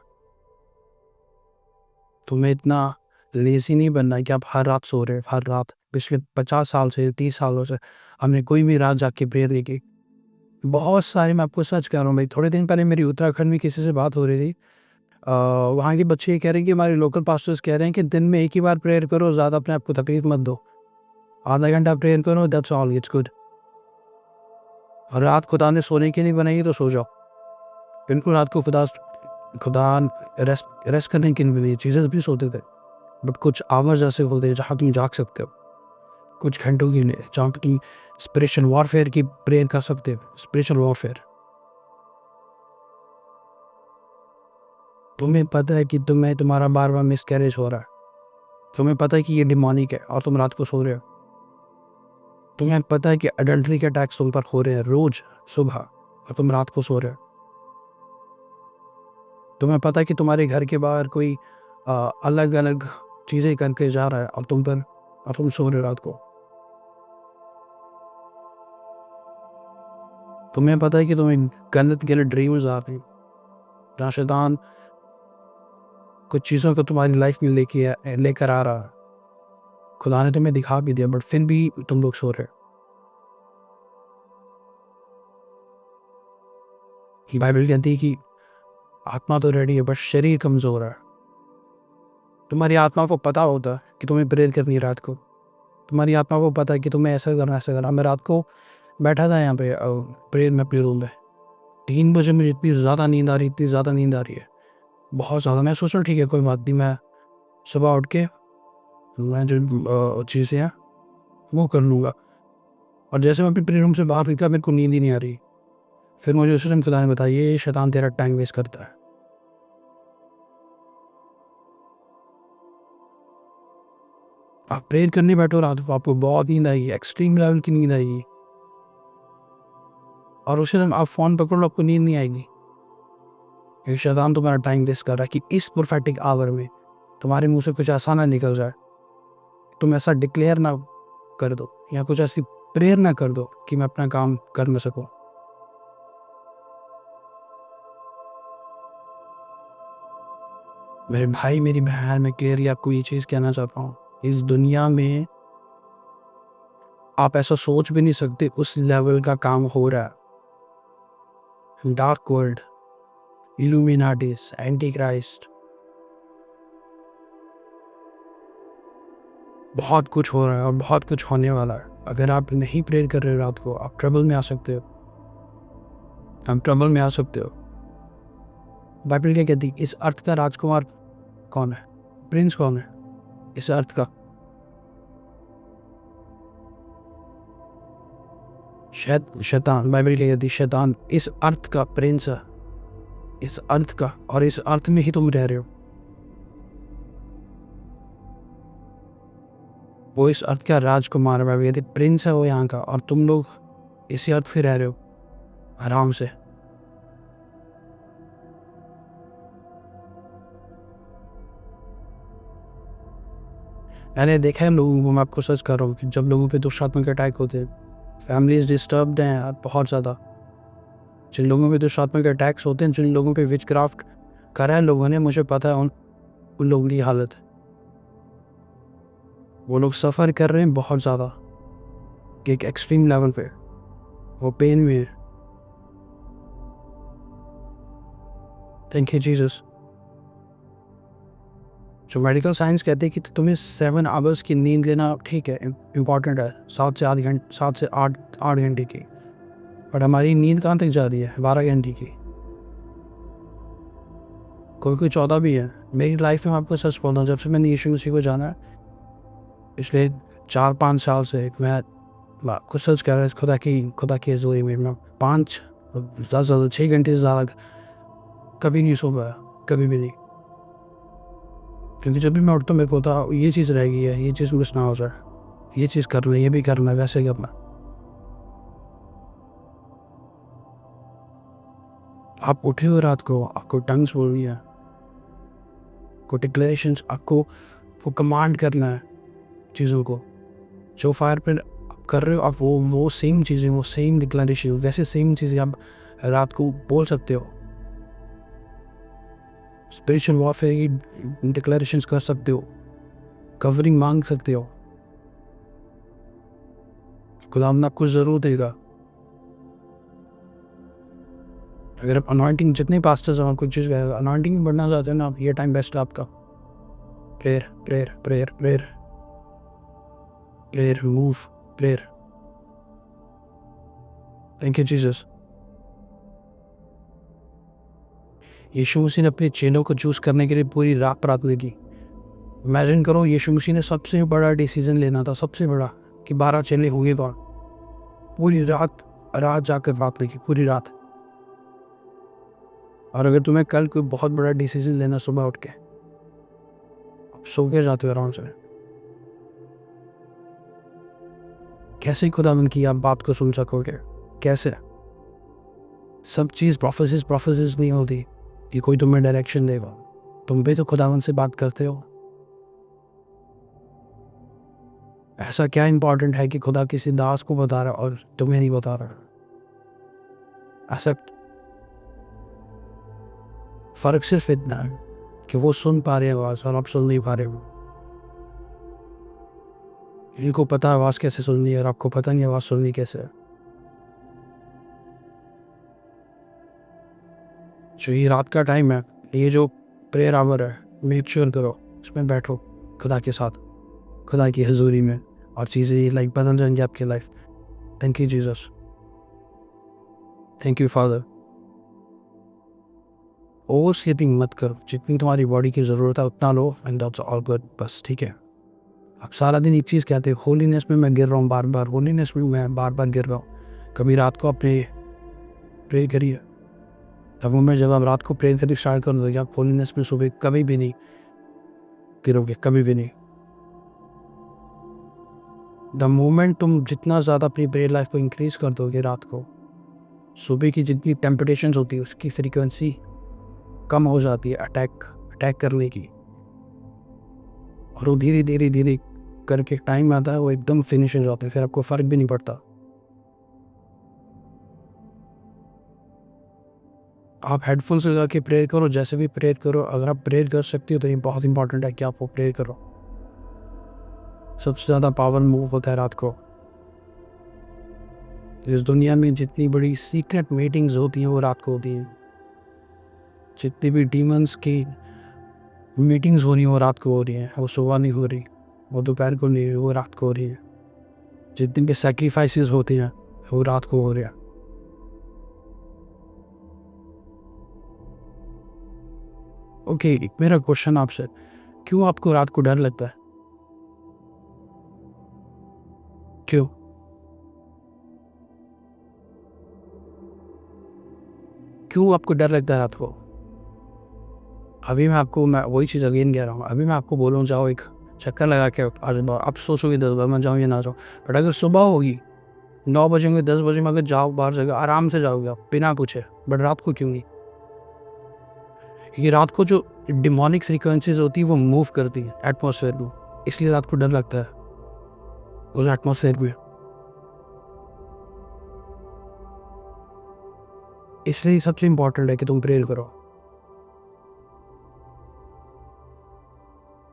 A: तुम्हें इतना लेजी नहीं बनना है कि आप हर रात सो रहे हो, हर रात। पिछले 50 साल से, 30 सालों से हमने कोई भी रात जाके प्रेयर नहीं की। बहुत सारे, मैं आपको सच कह रहा हूँ भाई, थोड़े दिन पहले मेरी उत्तराखंड में किसी से बात हो रही थी। वहाँ के बच्चे ये कह रहे हैं कि हमारे लोकल पास्टर्स कह रहे हैं कि दिन में एक ही बार प्रेयर करो, ज़्यादा अपने आप को तकलीफ मत दो, आधा घंटा प्रेयर करो, दैट्स ऑल, इट्स गुड। और रात खुदा ने सोने के लिए बनाई तो सो जाओ, बिल्कुल रात को खुदा खुदा रेस्ट करने के लिए चीज़ें भी सोते थे, बट कुछ आवर्स ऐसे होते हैं जहाँ तुम जाग सकते हो, कुछ घंटों के लिए, जहाँ पे तुम स्पिरिचुअल वॉरफेयर की प्रेयर कर सकते हो। स्पिरिचुअल वॉरफेयर, तुम्हें पता है कि तुम्हारा बार बार मिसकैरेज हो रहा है, तुम्हें पता है कि ये डिमोनिक है और तुम रात को सो रहे हो, तुम्हें पता है कि अडल्ट्री के अटैक्स तुम पर हो रहे हैं रोज सुबह और तुम रात को सो रहे हो, तुम्हें पता है कि तुम्हारे घर के बाहर कोई अलग अलग चीज़ें करके जा रहा है और तुम सो रहे हो रात को, तुम्हें पता है कि तुम्हें गलत ड्रीम्स आ रहे हैं जहाँ शैतान कुछ चीज़ों को तुम्हारी लाइफ में लेकर आ रहा है। खुदा ने तुम्हें दिखा भी दिया, बट फिर भी तुम लोग सो रहे हो। बाइबल कहती है कि आत्मा तो रेडी है बट शरीर कमज़ोर है। तुम्हारी आत्मा को पता होता है कि तुम्हें प्रेयर करनी है रात को, तुम्हारी आत्मा को पता है कि तुम्हें ऐसा करना। मैं रात को बैठा था यहाँ पे प्रेयर में अपने रूम में, 3 बजे मुझे इतनी ज़्यादा नींद आ रही है, बहुत ज़्यादा। मैं सोच रहा ठीक है कोई बात नहीं, मैं सुबह उठ के मैं जो चीज़ें हैं वो कर लूँगा। और जैसे मैं अपने प्रेयर रूम से बाहर निकला मेरे को नींद ही नहीं आ रही। फिर मुझे उस टाइम खुदा ने बताया ये शैतान तेरा टाइम वेस्ट करता है। आप प्रेयर करने बैठो रात को, आपको बहुत नींद आएगी, एक्सट्रीम लेवल की नींद आएगी, और उसी टाइम आप फ़ोन पकड़ो आपको नींद नहीं आएगी। ये शैतान तुम्हारा टाइम वेस्ट कर रहा है कि इस प्रोफेटिक आवर में तुम्हारे मुंह से कुछ ऐसा ना निकल जाए, तुम ऐसा डिक्लेयर ना कर दो या कुछ ऐसी प्रेयर ना कर दो कि मैं अपना काम कर न सकूं। मेरे भाई मेरी बहन, मैं क्लियरली आपको ये चीज़ कहना चाहता हूँ, इस दुनिया में आप ऐसा सोच भी नहीं सकते उस लेवल का काम हो रहा है। Dark world, Illuminatis, anti Christ, बहुत कुछ हो रहा है और बहुत कुछ होने वाला है। अगर आप नहीं प्रेयर कर रहे रात को, आप ट्रबल में आ सकते हो, हम ट्रबल में आ सकते हो। बाइबल क्या कहती है, इस अर्थ का राजकुमार कौन है, प्रिंस कौन है इस अर्थ का? शैतान। बाइबल क्या कहती है, शैतान इस अर्थ का प्रिंस है, इस अर्थ का, और इस अर्थ में ही तुम रह रहे हो। वो इस अर्थ का राजकुमार, बाइबल कहती है प्रिंस है वो यहाँ का, और तुम लोग इसी अर्थ पे रह रहे हो आराम से। मैंने देखा है लोगों को, मैं आपको सच कर रहा हूँ कि जब लोगों पे दुष्टात्मिक अटैक होते हैं, फैमिलीज डिस्टर्ब्ड हैं यार बहुत ज़्यादा। जिन लोगों पे दुष्टात्मिक अटैक्स होते हैं, जिन लोगों पे विचक्राफ्ट करा है लोगों ने, मुझे पता है उन लोगों की हालत, वो लोग सफ़र कर रहे हैं बहुत ज़्यादा, एक एक्सट्रीम लेवल पे, वो पेन में है। Thank you Jesus. जो मेडिकल साइंस कहते हैं कि तुम्हें 7 आवर्स की नींद लेना ठीक है, इम्पॉर्टेंट है, 7 से 8 घंटे की, बट हमारी नींद कहाँ तक जा रही है, 12 घंटे की, कोई 14 भी है। मेरी लाइफ में आपको सच बोलता हूँ, जब से मैंने यीशु मसीह को जाना है, पिछले 4-5 साल से, मैं आपको सच कह रहा हूँ, खुदा की हज़ूरी में मैं 5 ज़्यादा 6 घंटे से ज़्यादा कभी नहीं सो पाया, कभी भी नहीं। क्योंकि जब भी मैं उठता हूँ मेरे को होता ये चीज़ रह गई है, ये चीज़ मिस ना हो जाए, ये चीज़ करना है, ये भी करना है, वैसे करना। आप उठे हो रात को, आपको टंग्स बोलनी है, को डिक्लेरेशंस, आपको कमांड करना है चीज़ों को, जो फायर पे आप कर रहे हो, आप वो सेम चीज़ें, वो सेम डिक्लेरेशन, वैसे सेम चीज़ें आप रात को बोल सकते हो। स्पिरिचुअल वॉरफेयर की डिक्लेरेशंस कर सकते हो, कवरिंग मांग सकते हो, खुदा ने आपको ज़रूर देगा। अगर आप अनॉइंटिंग, जितने पास्टर्स हैं कुछ चीज़ अनॉइंटिंग में बढ़ना चाहते हो ना, ये टाइम बेस्ट है आपका। Prayer prayer prayer prayer prayer move prayer. Thank you Jesus. यीशु मसीह ने अपने चेलों को चूज़ करने के लिए पूरी रात प्रार्थना की। इमेजिन करो, यीशु मसीह ने सबसे बड़ा डिसीजन लेना था, सबसे बड़ा, कि 12 चेले होंगे कौन। पूरी रात जाकर प्रार्थना की, पूरी रात। और अगर तुम्हें कल कोई बहुत बड़ा डिसीजन लेना, सुबह उठ के आप सो के जाते हो आराम से, कैसे खुदावंद की आप बात को सुन सकोगे? कैसे? सब चीज़ प्रोफेसिस नहीं होती कि कोई तुम्हें डायरेक्शन देगा। तुम भी तो खुदावंद से बात करते हो। ऐसा क्या इंपॉर्टेंट है कि खुदा किसी दास को बता रहा और तुम्हें नहीं बता रहा? ऐसा फर्क सिर्फ इतना है कि वो सुन पा रहे हैं आवाज़ और आप सुन नहीं पा रहे हो। इनको पता आवाज़ कैसे सुननी है और आपको पता नहीं आवाज़ सुननी कैसे है। जो ये रात का टाइम है, ये जो प्रेयर आवर है, मेक श्योर करो इसमें बैठो खुदा के साथ, खुदा की हजूरी में, और चीज़ें लाइक बदल जाएंगी आपकी life. Thank you Jesus, thank you father. Over sleeping मत करो, जितनी तुम्हारी बॉडी की ज़रूरत है उतना लो, एंड दैट्स ऑल गुड, बस ठीक है। आप सारा दिन एक चीज़ कहते हो, होलीनेस में मैं गिर रहा हूँ बार बार, होलीनेस में मैं बार बार गिर रहा हूँ। कभी रात को अपने प्रे करिए, तब मैं जब आप रात को प्रेयर करके स्टार्ट कर दोगे, आप होलीनेस में सुबह कभी भी नहीं गिरोगे, कभी भी नहीं। द मोमेंट तुम जितना ज़्यादा अपनी प्रेयर लाइफ को इंक्रीज कर दोगे, रात को सुबह की जितनी टेम्पटेशंस होती है उसकी फ्रीक्वेंसी कम हो जाती है अटैक करने की, और वो धीरे धीरे करके टाइम आता है वो एकदम फिनिश हो जाते हैं, फिर आपको फ़र्क भी नहीं पड़ता। आप हेडफोन्स लगा के प्रेयर करो, जैसे भी प्रेयर करो। अगर आप प्रेयर कर सकते हो तो ये बहुत इंपॉर्टेंट है कि आप वो प्रेयर करो। सबसे ज़्यादा पावर मूव होता है रात को। इस दुनिया में जितनी बड़ी सीक्रेट मीटिंग्स होती हैं वो रात को होती हैं। जितनी भी डीमंस की मीटिंग्स हो रही हैं वो रात को हो रही हैं। वो सुबह नहीं हो रही, वो दोपहर को नहीं, वो रात को हो रही है। जितने भी सैक्रिफाइसेस होते हैं वो रात को हो रहे हैं। ओके, मेरा क्वेश्चन आपसे, क्यों आपको रात को डर लगता है? क्यों? क्यों आपको डर लगता है रात को? अभी मैं वही चीज़ अगेन कह रहा हूँ। अभी मैं आपको बोलूँ जाओ एक चक्कर लगा के आज बार, आप सोचोगे 10 बार मैं जाऊँ या ना जाऊँ, बट अगर सुबह होगी 9 बजेंगे 10 बजे में अगर जाओ बाहर जगह आराम से जाओगे आप बिना पूछे, बट रात को क्यों नहीं? क्योंकि रात को जो डिमोनिक फ्रीक्वेंसीज होती है वो मूव करती है एटमॉस्फेयर में, इसलिए रात को डर लगता है उस एटमॉस्फेयर में। इसलिए सबसे इम्पोर्टेंट है कि तुम प्रेयर करो।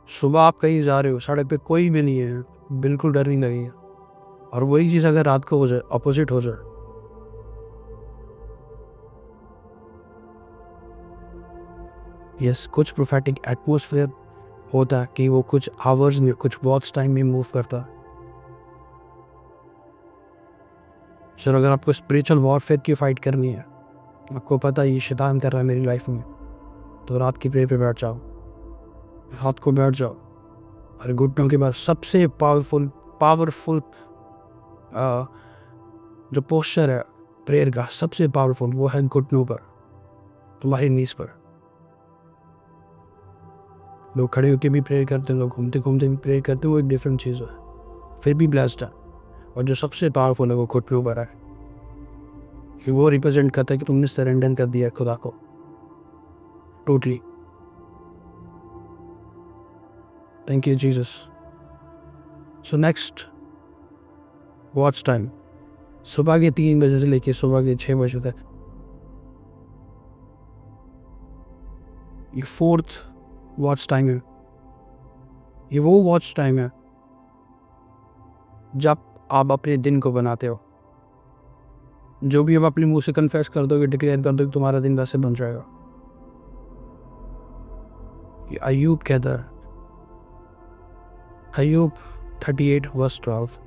A: सुबह आप कहीं जा रहे हो, सड़क पे कोई भी नहीं है, बिल्कुल डर नहीं लगेगा। और वही चीज़ अगर रात को हो जाए, अपोजिट हो जाए, यस, कुछ प्रोफेटिक एटमॉस्फेयर होता है कि वो कुछ आवर्स में, कुछ वॉच टाइम में मूव करता है। सर अगर आपको स्पिरिचुअल वॉरफेयर की फाइट करनी है, आपको पता है ये शैतान कर रहा है मेरी लाइफ में, तो रात की प्रेयर पे बैठ जाओ, रात को बैठ जाओ। और घुटनों के बाद सबसे पावरफुल जो पोस्चर है प्रेयर का, सबसे पावरफुल वो है घुटनों पर, तुम्हारी नीज पर। लोग खड़े होकर भी प्रेयर करते हैं, लोग घूमते घूमते भी प्रेयर करते हैं, वो एक डिफरेंट चीज़ है, फिर भी ब्लेस्ड है। और जो सबसे पावरफुल है वो घुटनों पर है, कि वो रिप्रेजेंट करता है कि तुमने सरेंडर कर दिया खुदा को totally. Thank you Jesus. So next watch time सुबह के 3 बजे से लेकर सुबह के 6 बजे तक। ये 4th वॉच टाइम है। ये वो वॉच टाइम है जब आप अपने दिन को बनाते हो। जो भी आप अपने मुंह से कन्फेस कर दोगे, डिक्लेयर कर दोगे, तुम्हारा दिन वैसे बन जाएगा। ये अय्यूब कहता है, अय्यूब 38:12,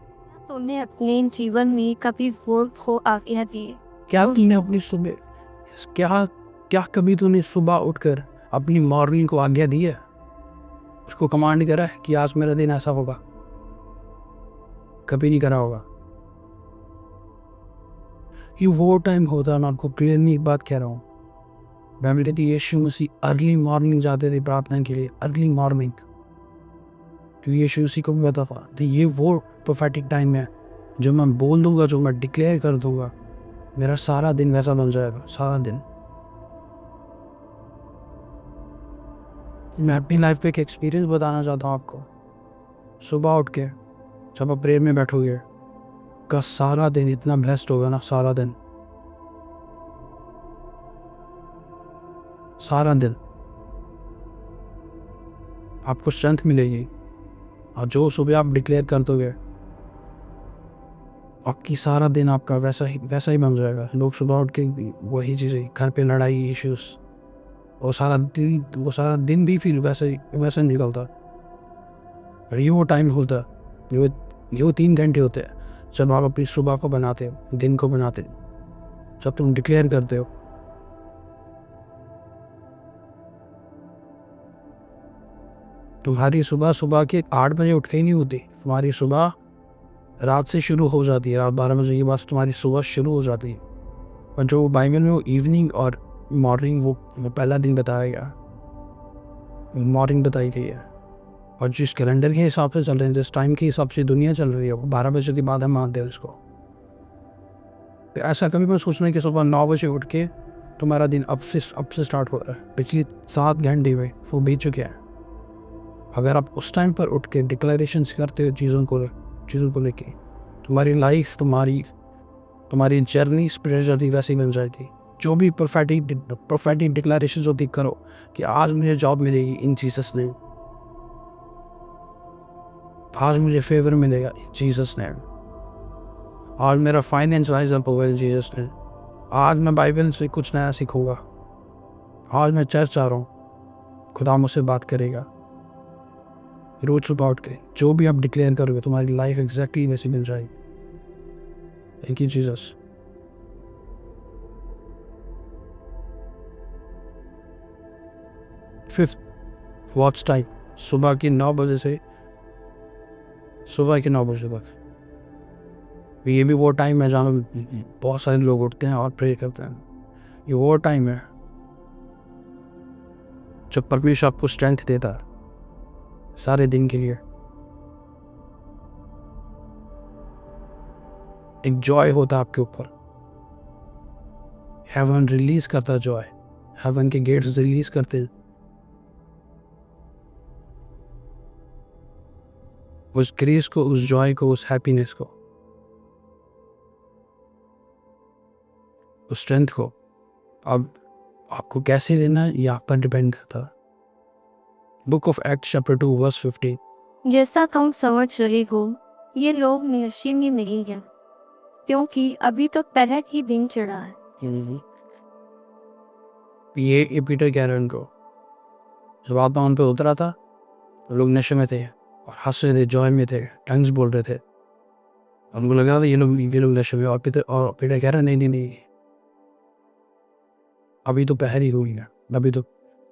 B: तुमने अपने जीवन में कभी वोट को आज्ञा दी?
A: क्या तुमने अपनी सुबह, क्या क्या कभी तूने सुबह उठकर अपनी मॉर्निंग को आज्ञा दी है, उसको कमांड करा है कि आज मेरा दिन ऐसा होगा? कभी नहीं करा होगा। ये वो टाइम होता है, मैं आपको क्लियरली एक बात कह रहा हूँ। बाइबल कहती है यीशु मसीह अर्ली मॉर्निंग जाते थे प्रार्थना के लिए, अर्ली मॉर्निंग, क्योंकि यीशु मसीह को भी पता था तो ये वो प्रोफेटिक टाइम है जो मैं बोल दूंगा, जो मैं डिक्लेयर कर दूंगा, मेरा सारा दिन वैसा बन जाएगा। सारा दिन। मैं अपनी लाइफ पे एक एक्सपीरियंस बताना चाहता हूँ आपको। सुबह उठ के जब आप प्रेयर में बैठोगे, का सारा दिन इतना ब्लेस्ड होगा ना, सारा दिन, सारा दिन आपको स्ट्रेंथ मिलेगी। और जो सुबह आप डिक्लेयर कर दोगे, आपकी सारा दिन आपका वैसा ही बन जाएगा। लोग सुबह उठ के वही चीज़ें, घर पे लड़ाई, इश्यूज, वो सारा दिन भी फिर वैसे निकलता। और ये वो टाइम होता है, ये वो 3 घंटे होते हैं जब आप अपनी सुबह को बनाते हो, दिन को बनाते हो, जब तुम डिक्लेयर करते हो। तुम्हारी सुबह के 8 बजे उठ के ही नहीं होती, तुम्हारी सुबह रात से शुरू हो जाती है। रात 12 बजे के बाद तुम्हारी सुबह शुरू हो जाती है। और जो बाइबल में वो इवनिंग और मॉर्निंग, वो पहला दिन बताया गया, मॉर्निंग बताई गई है। और जिस कैलेंडर के हिसाब से चल रहे हैं, जिस टाइम के हिसाब से दुनिया चल रही है, वो 12 बजे के बाद हम मानते हैं उसको। तो ऐसा कभी मैं सोचना कि सुबह 9 बजे उठ के तुम्हारा दिन अब से स्टार्ट हो रहा है। पिछली 7 घंटे में वो बीत चुके हैं। अगर आप उस टाइम पर उठ के डिक्लेरेशन करते हो चीज़ों को लेके, तुम्हारी लाइफ, तुम्हारी जर्नी स्पिरिचुअली वैसी बन जाएगी। जो भी प्रोफेटिक डिक्लेरेशन होती करो कि आज मुझे जॉब मिलेगी इन जीसस नेम, आज मुझे फेवर मिलेगा इन जीसस नेम, आज मेरा फाइनेंस राइज अप होगा इन जीसस नेम, आज मैं बाइबल से कुछ नया सीखूंगा, आज मैं चर्च आ रहा हूँ, खुदा मुझसे बात करेगा। रोज सुबह उठ के जो भी आप डिक्लेयर करोगे, तुम्हारी लाइफ एग्जैक्टली वैसी बन जाएगी। Thank you Jesus. Fifth, watch time, सुबह के 9 बजे से सुबह के 9 बजे तक। ये भी वो टाइम है जहाँ बहुत सारे लोग उठते हैं और प्रे करते हैं। ये वो टाइम है जब परमेश्वर आपको स्ट्रेंथ देता है सारे दिन के लिए। एक जॉय होता है आपके ऊपर, हेवन रिलीज करता है जॉय, हेवन के गेट्स रिलीज करते हैं उस ग्रेस को, उस जॉय को, उस हैप्पीनेस को, उस स्ट्रेंथ को। अब आपको कैसे लेना है ये आप पर डिपेंड करता है। Book of Acts chapter 2 verse 15।
B: जैसा तुम समझ रहे हो, ये लोग नशे में नहीं हैं, क्योंकि अभी तो पहला ही दिन चढ़ा है।
A: ये पीटर कह रहे हैं उनको, जब आत्मा उन पे उतरा था तो लोग नशे में थे और हंस रहे थे, जॉय में थे, टंग्स बोल रहे थे। उनको लग रहा था ये लोग नशे में। और पीटर कह रहा नहीं, अभी तो पहर ही हुई है, अभी तो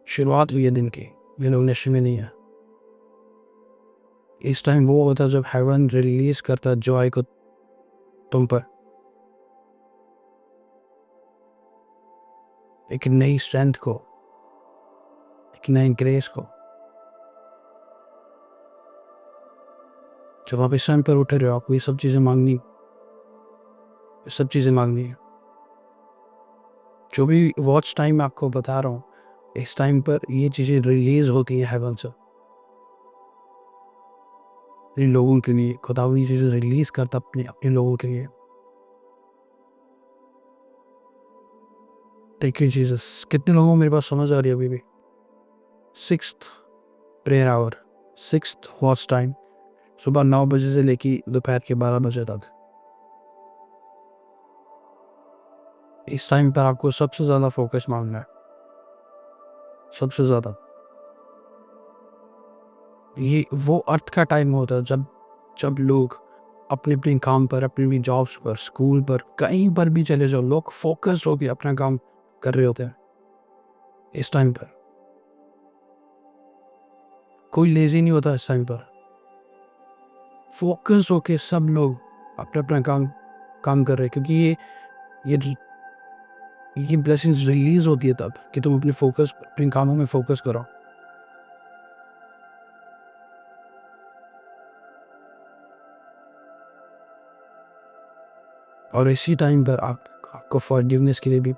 A: शुरुआत हुई है दिन की, ये लोग नशे में नहीं है। इस टाइम वो होता है जब हेवन रिलीज करता जॉय को तुम पर, एक नई स्ट्रेंथ को, एक नई ग्रेस को। जब आप इस टाइम पर उठे रहे हो, आपको ये सब चीज़ें मांगनी है। जो भी वॉच टाइम मैं आपको बता रहा हूँ, इस टाइम पर ये चीज़ें रिलीज होती हैं हेवन से इन लोगों के लिए। खुदा ये चीज़ें रिलीज करता अपने लोगों के लिए। Thank you Jesus. कितने लोगों को मेरे पास समझ आ रही है अभी भी? 6th prayer our, 6th watch time, सुबह 9 बजे से लेकर दोपहर के 12 बजे तक। इस टाइम पर आपको सबसे ज़्यादा फोकस मांगना है, सबसे ज़्यादा। ये वो अर्थ का टाइम होता है जब लोग अपने काम पर, अपनी जॉब्स पर, स्कूल पर, कहीं पर भी चले जाओ, लोग फोकस्ड होकर अपना काम कर रहे होते हैं। इस टाइम पर कोई लेजी नहीं होता। इस टाइम पर फोकस होके सब लोग अपना अपना काम कर रहे हैं, क्योंकि ये ब्लेसिंग्स रिलीज होती है तब कि तुम अपने कामों में फोकस करो। और इसी टाइम पर आपको फॉरगिवनेस के लिए भी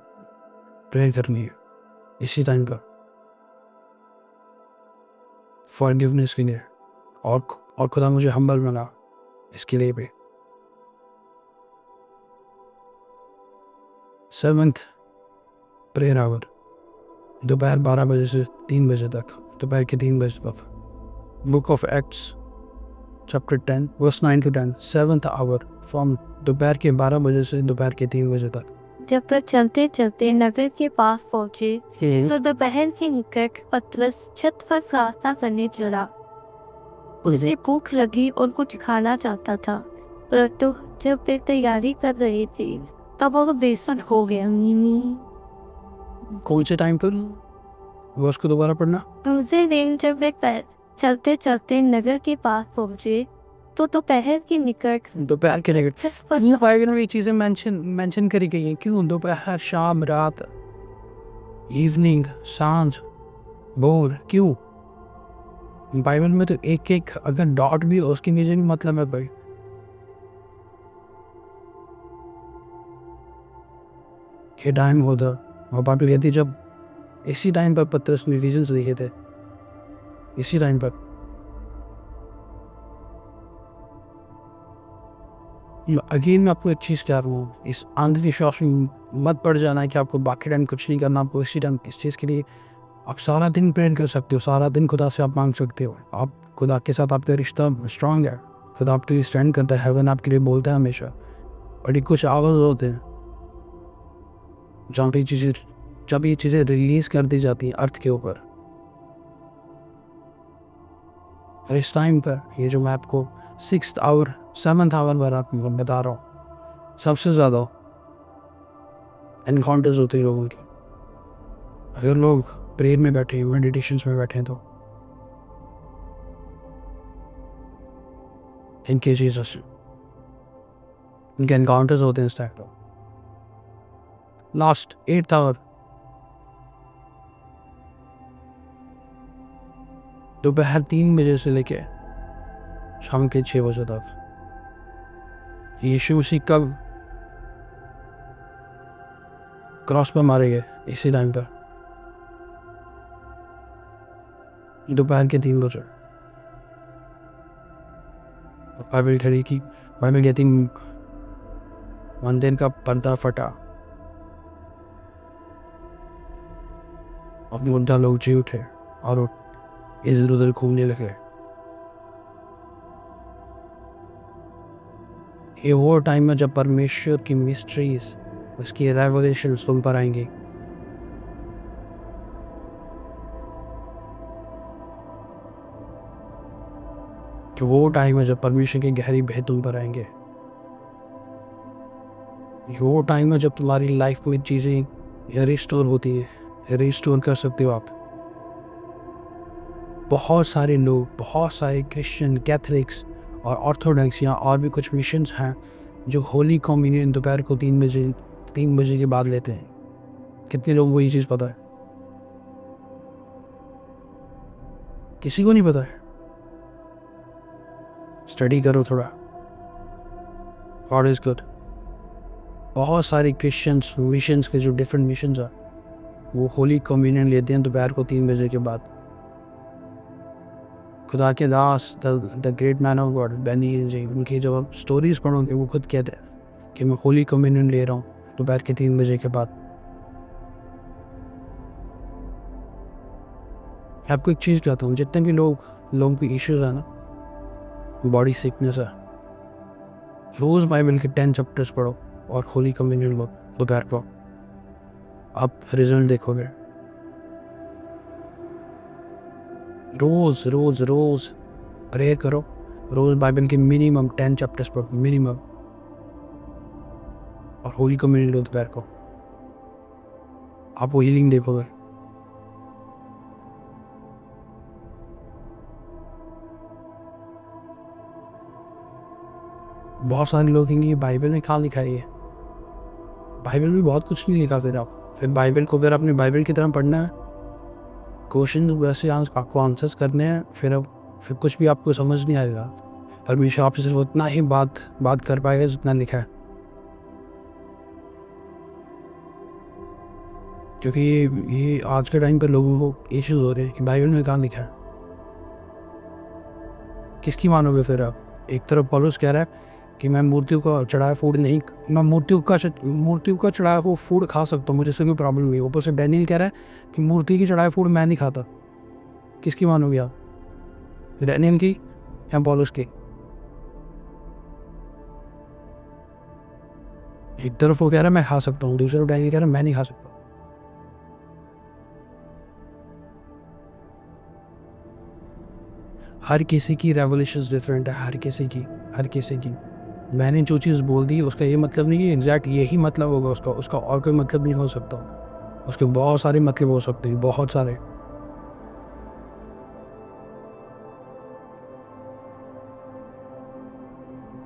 A: प्रेयर करनी है। इसी टाइम पर फॉरगिवनेस के लिए और खुदा मुझे हम्बल बना इसके लिए भी। 7th प्रेयर आवर दोपहर 12 बजे से 3 बजे तक, दोपहर के 3 बजे तक। Book of Acts chapter 10 verse 9 to 10, 7th hour from दोपहर के 12 बजे से दोपहर के 3 बजे तक।
B: जब तक चलते चलते नगर के पास पहुंचे तो दोपहर के निकट पतरस छत पर प्रार्थना करने चला। उसे भूख लगी और कुछ खाना चाहता था, परंतु जब वे तैयारी कर रहे थे तब वो बेसुध हो गया।
A: कौन से टाइम पर वर्स को दोबारा पढ़ना।
B: दूसरे दिन जब वे चलते चलते नगर के पास पहुंचे तो दोपहर के निकट
A: दोपहर के निकट बाइबल में ये चीज़ें मेंशन करी गई हैं। क्यों? दोपहर, शाम, रात, इवनिंग, सांझ, भोर, क्यों? बाइबल में तो एक अगर डॉट भी हो उसके नीचे भी मतलब है भाई। ये टाइम होता और बाइबल कहती जब इसी टाइम पर पतरस ने विजन्स देखे थे, इसी टाइम पर। अगेन मैं आपको एक चीज़ कह रहा हूँ, इस अंधविश्वास में मत पड़ जाना है कि आपको बाकी टाइम कुछ नहीं करना। आपको इसी टाइम इस चीज़ के लिए आप सारा दिन प्रेयर कर सकते हो, सारा दिन खुदा से आप मांग सकते हो। आप खुदा के साथ आपका रिश्ता स्ट्रांग है, खुदा आपके लिए स्टैंड करता है, हेवन आपके लिए बोलता है हमेशा। और ये कुछ आवाज़ होते हैं जहाँ पे जब ये चीज़ें रिलीज कर दी जाती हैं अर्थ के ऊपर। और इस टाइम पर ये जो मैं आपको 6th आवर 7th आवर पर आपको बता रहा हूँ, सबसे ज़्यादा एनकाउंटर्स होते हैं लोगों की। अगर लोग प्रेयर में बैठे हैं, मेडिटेशंस में बैठे हैं, तो इनके जीसस इनके एनकाउंटर्स होते हैं इस टाइम पर। लास्ट 8th आवर दोपहर 3 बजे से लेके शाम के 6 बजे तक। यीशु मसीह कब क्रॉस पर मारे गए? इसी टाइम पर, दोपहर के 3 बजे। बाइबल खड़ी की, बाइबल कहती मंदिर का पर्दा फटा और मुद्दा लोग जी उठे और इधर उधर घूमने लगे। ये वो टाइम है जब परमेश्वर की मिस्ट्रीज, उसकी रेवलेशन तुम पर आएंगी। कि वो टाइम है जब परमेश्वर की गहरी भेद तुम पर आएंगे। वो टाइम है जब तुम्हारी लाइफ में चीज़ें रिस्टोर होती है, रिस्टोर कर सकते हो आप। बहुत सारे लोग, बहुत सारे क्रिश्चियन, कैथलिक्स और ऑर्थोडॉक्स या और भी कुछ मिशंस हैं जो होली कम्युनियन दोपहर को 3 बजे के बाद लेते हैं। कितने लोगों को ये चीज़ पता है? किसी को नहीं पता है। स्टडी करो थोड़ा, गॉड इज गुड। बहुत सारे क्रिश्चियंस मिशंस के जो डिफरेंट मिशंस हैं वो होली कम्युनियन लेते हैं दोपहर को 3 बजे के बाद। खुदा के दास the great man of God Benny ji, उनकी जब आप स्टोरीज पढ़ोगे वो खुद कहते हैं कि मैं होली कम्युनियन ले रहा हूँ दोपहर के 3 बजे के बाद। आपको एक चीज़ कहता हूँ, जितने भी लोगों की इश्यूज है ना, बॉडी सिकनेस है, रोज़ बाइबल के 10 चैप्टर्स पढ़ो और होली कम्युनियन लो दोपहर को, आप रिजल्ट देखोगे। रोज़ रोज़ रोज़ प्रेयर करो, रोज़ बाइबल के मिनिमम 10 चैप्टर्स पढ़ो मिनिमम, और होली कम्युनियन लो दोपहर को, आप वो हीलिंग देखोगे। बहुत सारे लोग कहेंगे ये बाइबल में कहाँ लिखा है ये, बाइबल में बहुत कुछ नहीं लिखा। फिर बाइबल को अगर आपने बाइबल की तरह पढ़ना है, क्वेश्चन वैसे आपको आंसर्स करने हैं, फिर कुछ भी आपको समझ नहीं आएगा। परमेश्वर आपसे सिर्फ उतना ही बात कर पाएगा जितना लिखा है, क्योंकि ये आज के टाइम पे लोगों को इश्यूज हो रहे हैं कि बाइबल में कहाँ लिखा है। किसकी मानोगे फिर आप? एक तरफ पौलुस कह रहा है कि मैं मूर्तियों का चढ़ाया फूड नहीं, मैं मूर्तियों का चढ़ाया हुआ फूड खा सकता हूँ, मुझे इससे कोई प्रॉब्लम नहीं है। ऊपर से डैनियल कह रहा है कि मूर्ति की चढ़ाया फूड मैं नहीं खाता। किसकी मानोगे आप, डैनियल की या पौलुस की? एक तरफ वो कह रहा है मैं खा सकता हूँ, दूसरी तरफ डैनियल कह रहा है मैं नहीं खा सकता। हर किसी की रेवोल्यूशन डिफरेंट है, हर किसी की। मैंने जो चीज़ बोल दी उसका ये मतलब नहीं कि एग्जैक्ट यही मतलब होगा उसका और कोई मतलब नहीं हो सकता। उसके बहुत सारे मतलब हो सकते हैं, बहुत सारे।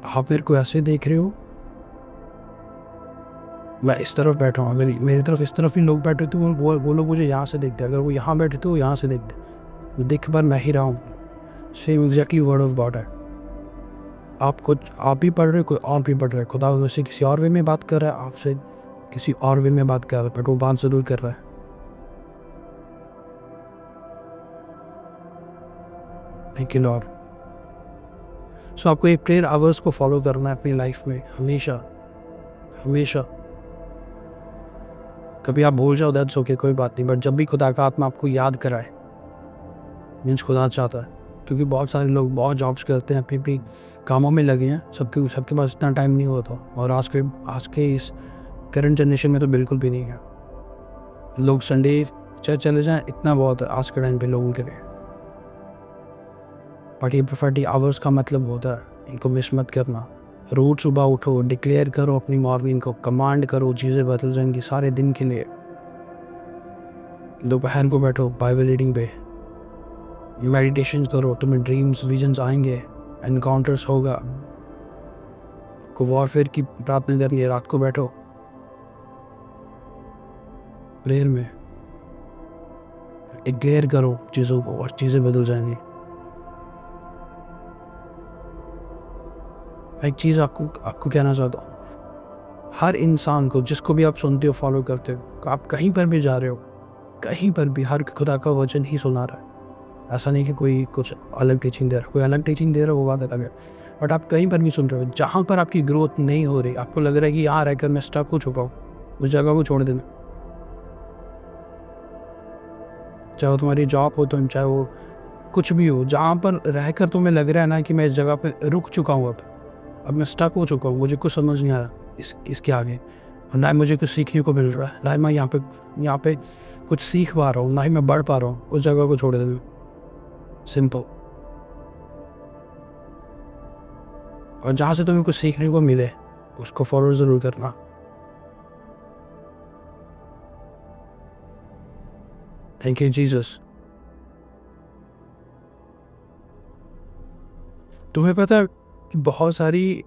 A: आप मेरे को ऐसे देख रहे हो, मैं इस तरफ बैठा हूँ, अगर मेरी तरफ इस तरफ ही लोग बैठे तो वो लोग मुझे यहाँ से देखते, अगर वो यहाँ बैठे तो वो यहाँ से देखते, देख पर मैं ही रहा हूँ। Same exactly word of God है। आप भी पढ़ रहे हो, कोई और भी पढ़ रहा है, खुदा उनसे किसी और वे में बात कर रहा है, आपसे किसी और वे में बात कर रहा है, बट वो बात ज़रूर कर रहा है। Thank you Lord. सो आपको ये प्रेयर आवर्स को फॉलो करना है अपनी लाइफ में हमेशा। कभी आप भूल जाओ दैट्स ओके, कोई बात नहीं, बट जब भी खुदा का आत्मा आपको याद कराए, मीन्स खुदा चाहता है। क्योंकि बहुत सारे लोग बहुत जॉब्स करते हैं, अपनी कामों में लगे हैं, सबके पास इतना टाइम नहीं होता। और आज के इस करंट जनरेशन में तो बिल्कुल भी नहीं है। लोग संडे चले जाएं, इतना बहुत है आज के टाइम पे लोगों के लिए। बट ये प्रोफेटिक आवर्स का मतलब होता है, इनको मिस मत करना। रोज सुबह उठो, डिक्लेयर करो अपनी मॉर्निंग को, कमांड करो, चीज़ें बदल जाएंगी सारे दिन के लिए। दोपहर को बैठो बाइबल रीडिंग पे, मेडिटेशन करो, तुम्हें ड्रीम्स विजन्स आएंगे, एनकाउंटर्स होगा। को वॉरफेयर की प्रार्थना करनी है, रात को बैठो प्रेयर में, डिक्लेयर करो चीज़ों को और चीज़ें बदल जाएंगी। एक चीज़ आपको कहना चाहता हूँ, हर इंसान को, जिसको भी आप सुनते हो, फॉलो करते हो, आप कहीं पर भी जा रहे हो, कहीं पर भी हर खुदा का वचन ही सुना रहा है। ऐसा नहीं कि कोई कुछ अलग टीचिंग दे रहा है, कोई अलग टीचिंग दे रहा है वो बात अलग है, बट आप कहीं पर भी सुन रहे हो। जहाँ पर आपकी ग्रोथ नहीं हो रही, आपको लग रहा है कि यहाँ रहकर मैं स्टक हो चुका हूँ, उस जगह को छोड़ देना। चाहे वो तुम्हारी जॉब हो, चाहे वो कुछ भी हो, जहाँ पर रहकर तुम्हें लग रहा है ना कि मैं इस जगह पर रुक चुका हूँ, अब मैं स्टक हो चुका हूँ, मुझे कुछ समझ नहीं आ रहा इसके आगे, और ना ही मुझे कुछ सीखने को मिल रहा है, ना ही मैं यहाँ पे कुछ सीख पा रहा हूँ, ना ही मैं बढ़ पा रहा हूँ, उस जगह को छोड़ देना। सिंपल। और जहाँ से तुम्हें कुछ सीखने को मिले उसको फॉलो ज़रूर करना। Thank you Jesus. तुम्हें पता है बहुत सारी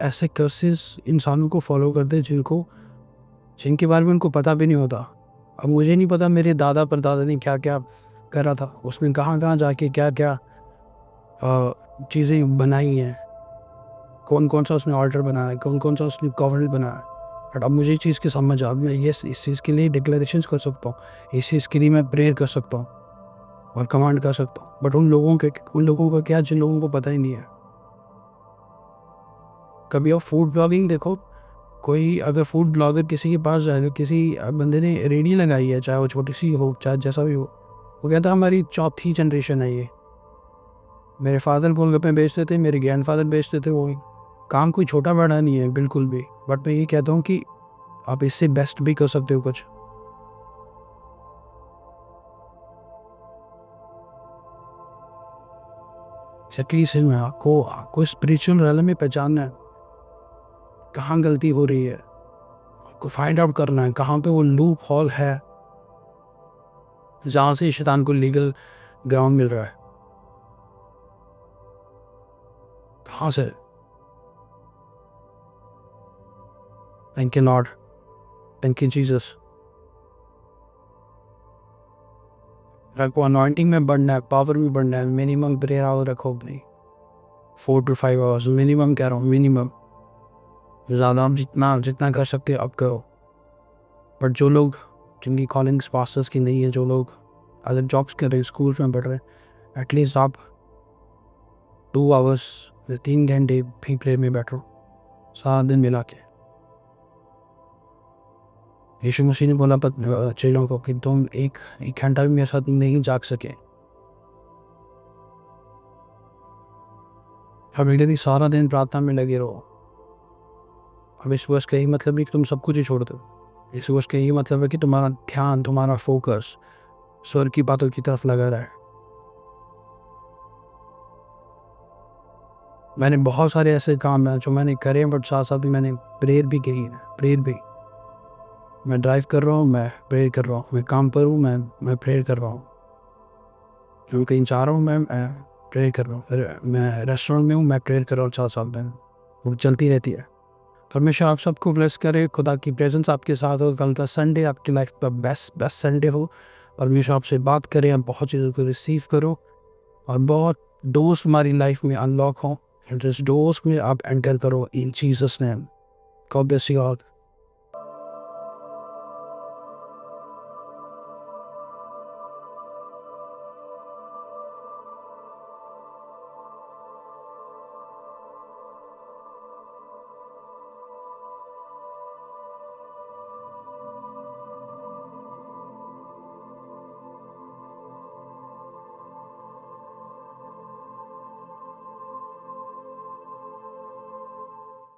A: ऐसे कर्सेस इंसानों को फॉलो करते हैं जिनके बारे में उनको पता भी नहीं होता। अब मुझे नहीं पता मेरे दादा परदादा ने क्या क्या करा था, उसमें कहाँ जाके क्या क्या चीज़ें बनाई हैं, कौन सा उसने ऑल्टर बनाया है, कौन सा उसने कॉर्नर बनाया। बट अब मुझे इस चीज़ की समझ आ, मैं इस चीज़ के लिए डिक्लेरेशन कर सकता हूँ, इस चीज़ के लिए मैं प्रेयर कर सकता हूँ और कमांड कर सकता हूँ। बट उन लोगों का क्या, जिन लोगों को पता ही नहीं है। कभी आप फूड ब्लॉगिंग देखो, कोई अगर फूड ब्लॉगर किसी के पास जाए, किसी बंदे ने रेडी लगाई है, चाहे वो छोटी सी हो चाहे जैसा भी हो, वो कहता है हमारी चौथी जनरेशन है ये, मेरे फादर गोलगप्पे बेचते थे, मेरे ग्रैंडफादर बेचते थे। वो काम कोई छोटा बड़ा नहीं है बिल्कुल भी, बट मैं ये कहता हूँ कि आप इससे बेस्ट भी कर सकते हो कुछ। एटलीस्ट में आपको स्पिरिचुअल रैल में पहचानना है कहाँ गलती हो रही है, आपको फाइंड आउट करना है कहाँ पे वो लूप हॉल है जहाँ से शैतान को लीगल ग्राउंड मिल रहा है, कहाँ से। Thank you Lord, thank you Jesus. आपको अनॉइंटिंग में बढ़ना है, पावर में बढ़ना है, मिनिमम प्रेयर आवर रखो अपनी 4 to 5 आवर्स मिनिमम कह रहा हूँ, मिनिमम। ज़्यादा हम जितना कर सकते अब करो। बट जो लोग जिनकी कॉलिंग्स पास्टर्स की नहीं है, जो लोग अदर जॉब्स कर रहे हैं, स्कूल में पढ़ रहे हैं, एटलीस्ट आप 2 आवर्स 3 घंटे भी प्रेयर में बैठो सारा दिन मिला के। यीशु मसीह ने बोला चेलों को कि तुम एक घंटा भी मेरे साथ नहीं जाग सके। अब यदि सारा दिन प्रार्थना में लगे रहो, अब इस वर्ष का यही मतलब नहीं कि तुम सब कुछ ही छोड़ दो। इस वर्ष का यही मतलब है कि तुम्हारा ध्यान, तुम्हारा फोकस स्वर्ग की बातों की तरफ लगा रहा है। मैंने बहुत सारे ऐसे काम हैं जो मैंने करे, बट साथ साथ भी मैंने प्रेयर भी की है। प्रेयर भी, मैं ड्राइव कर रहा हूँ, मैं प्रेयर कर रहा हूँ, मैं काम पर हूँ, मैं प्रेयर कर रहा हूँ, जो कहीं जा रहा हूँ मैं प्रेयर कर रहा हूँ, मैं रेस्टोरेंट में हूँ, मैं प्रेयर कर रहा हूँ। 4 साल में वो चलती रहती है। परमेश्वर आप सबको ब्लेस करे, खुदा की प्रेजेंस आपके साथ हो। कल का संडे आपकी लाइफ का बेस्ट संडे हो। परमेश्वर आपसे बात करें, आप बहुत चीज़ों को रिसीव करो और बहुत डोर्स हमारी लाइफ में अनलॉक हो। डोर्स में आप एंटर करो इन Jesus name. God bless you all.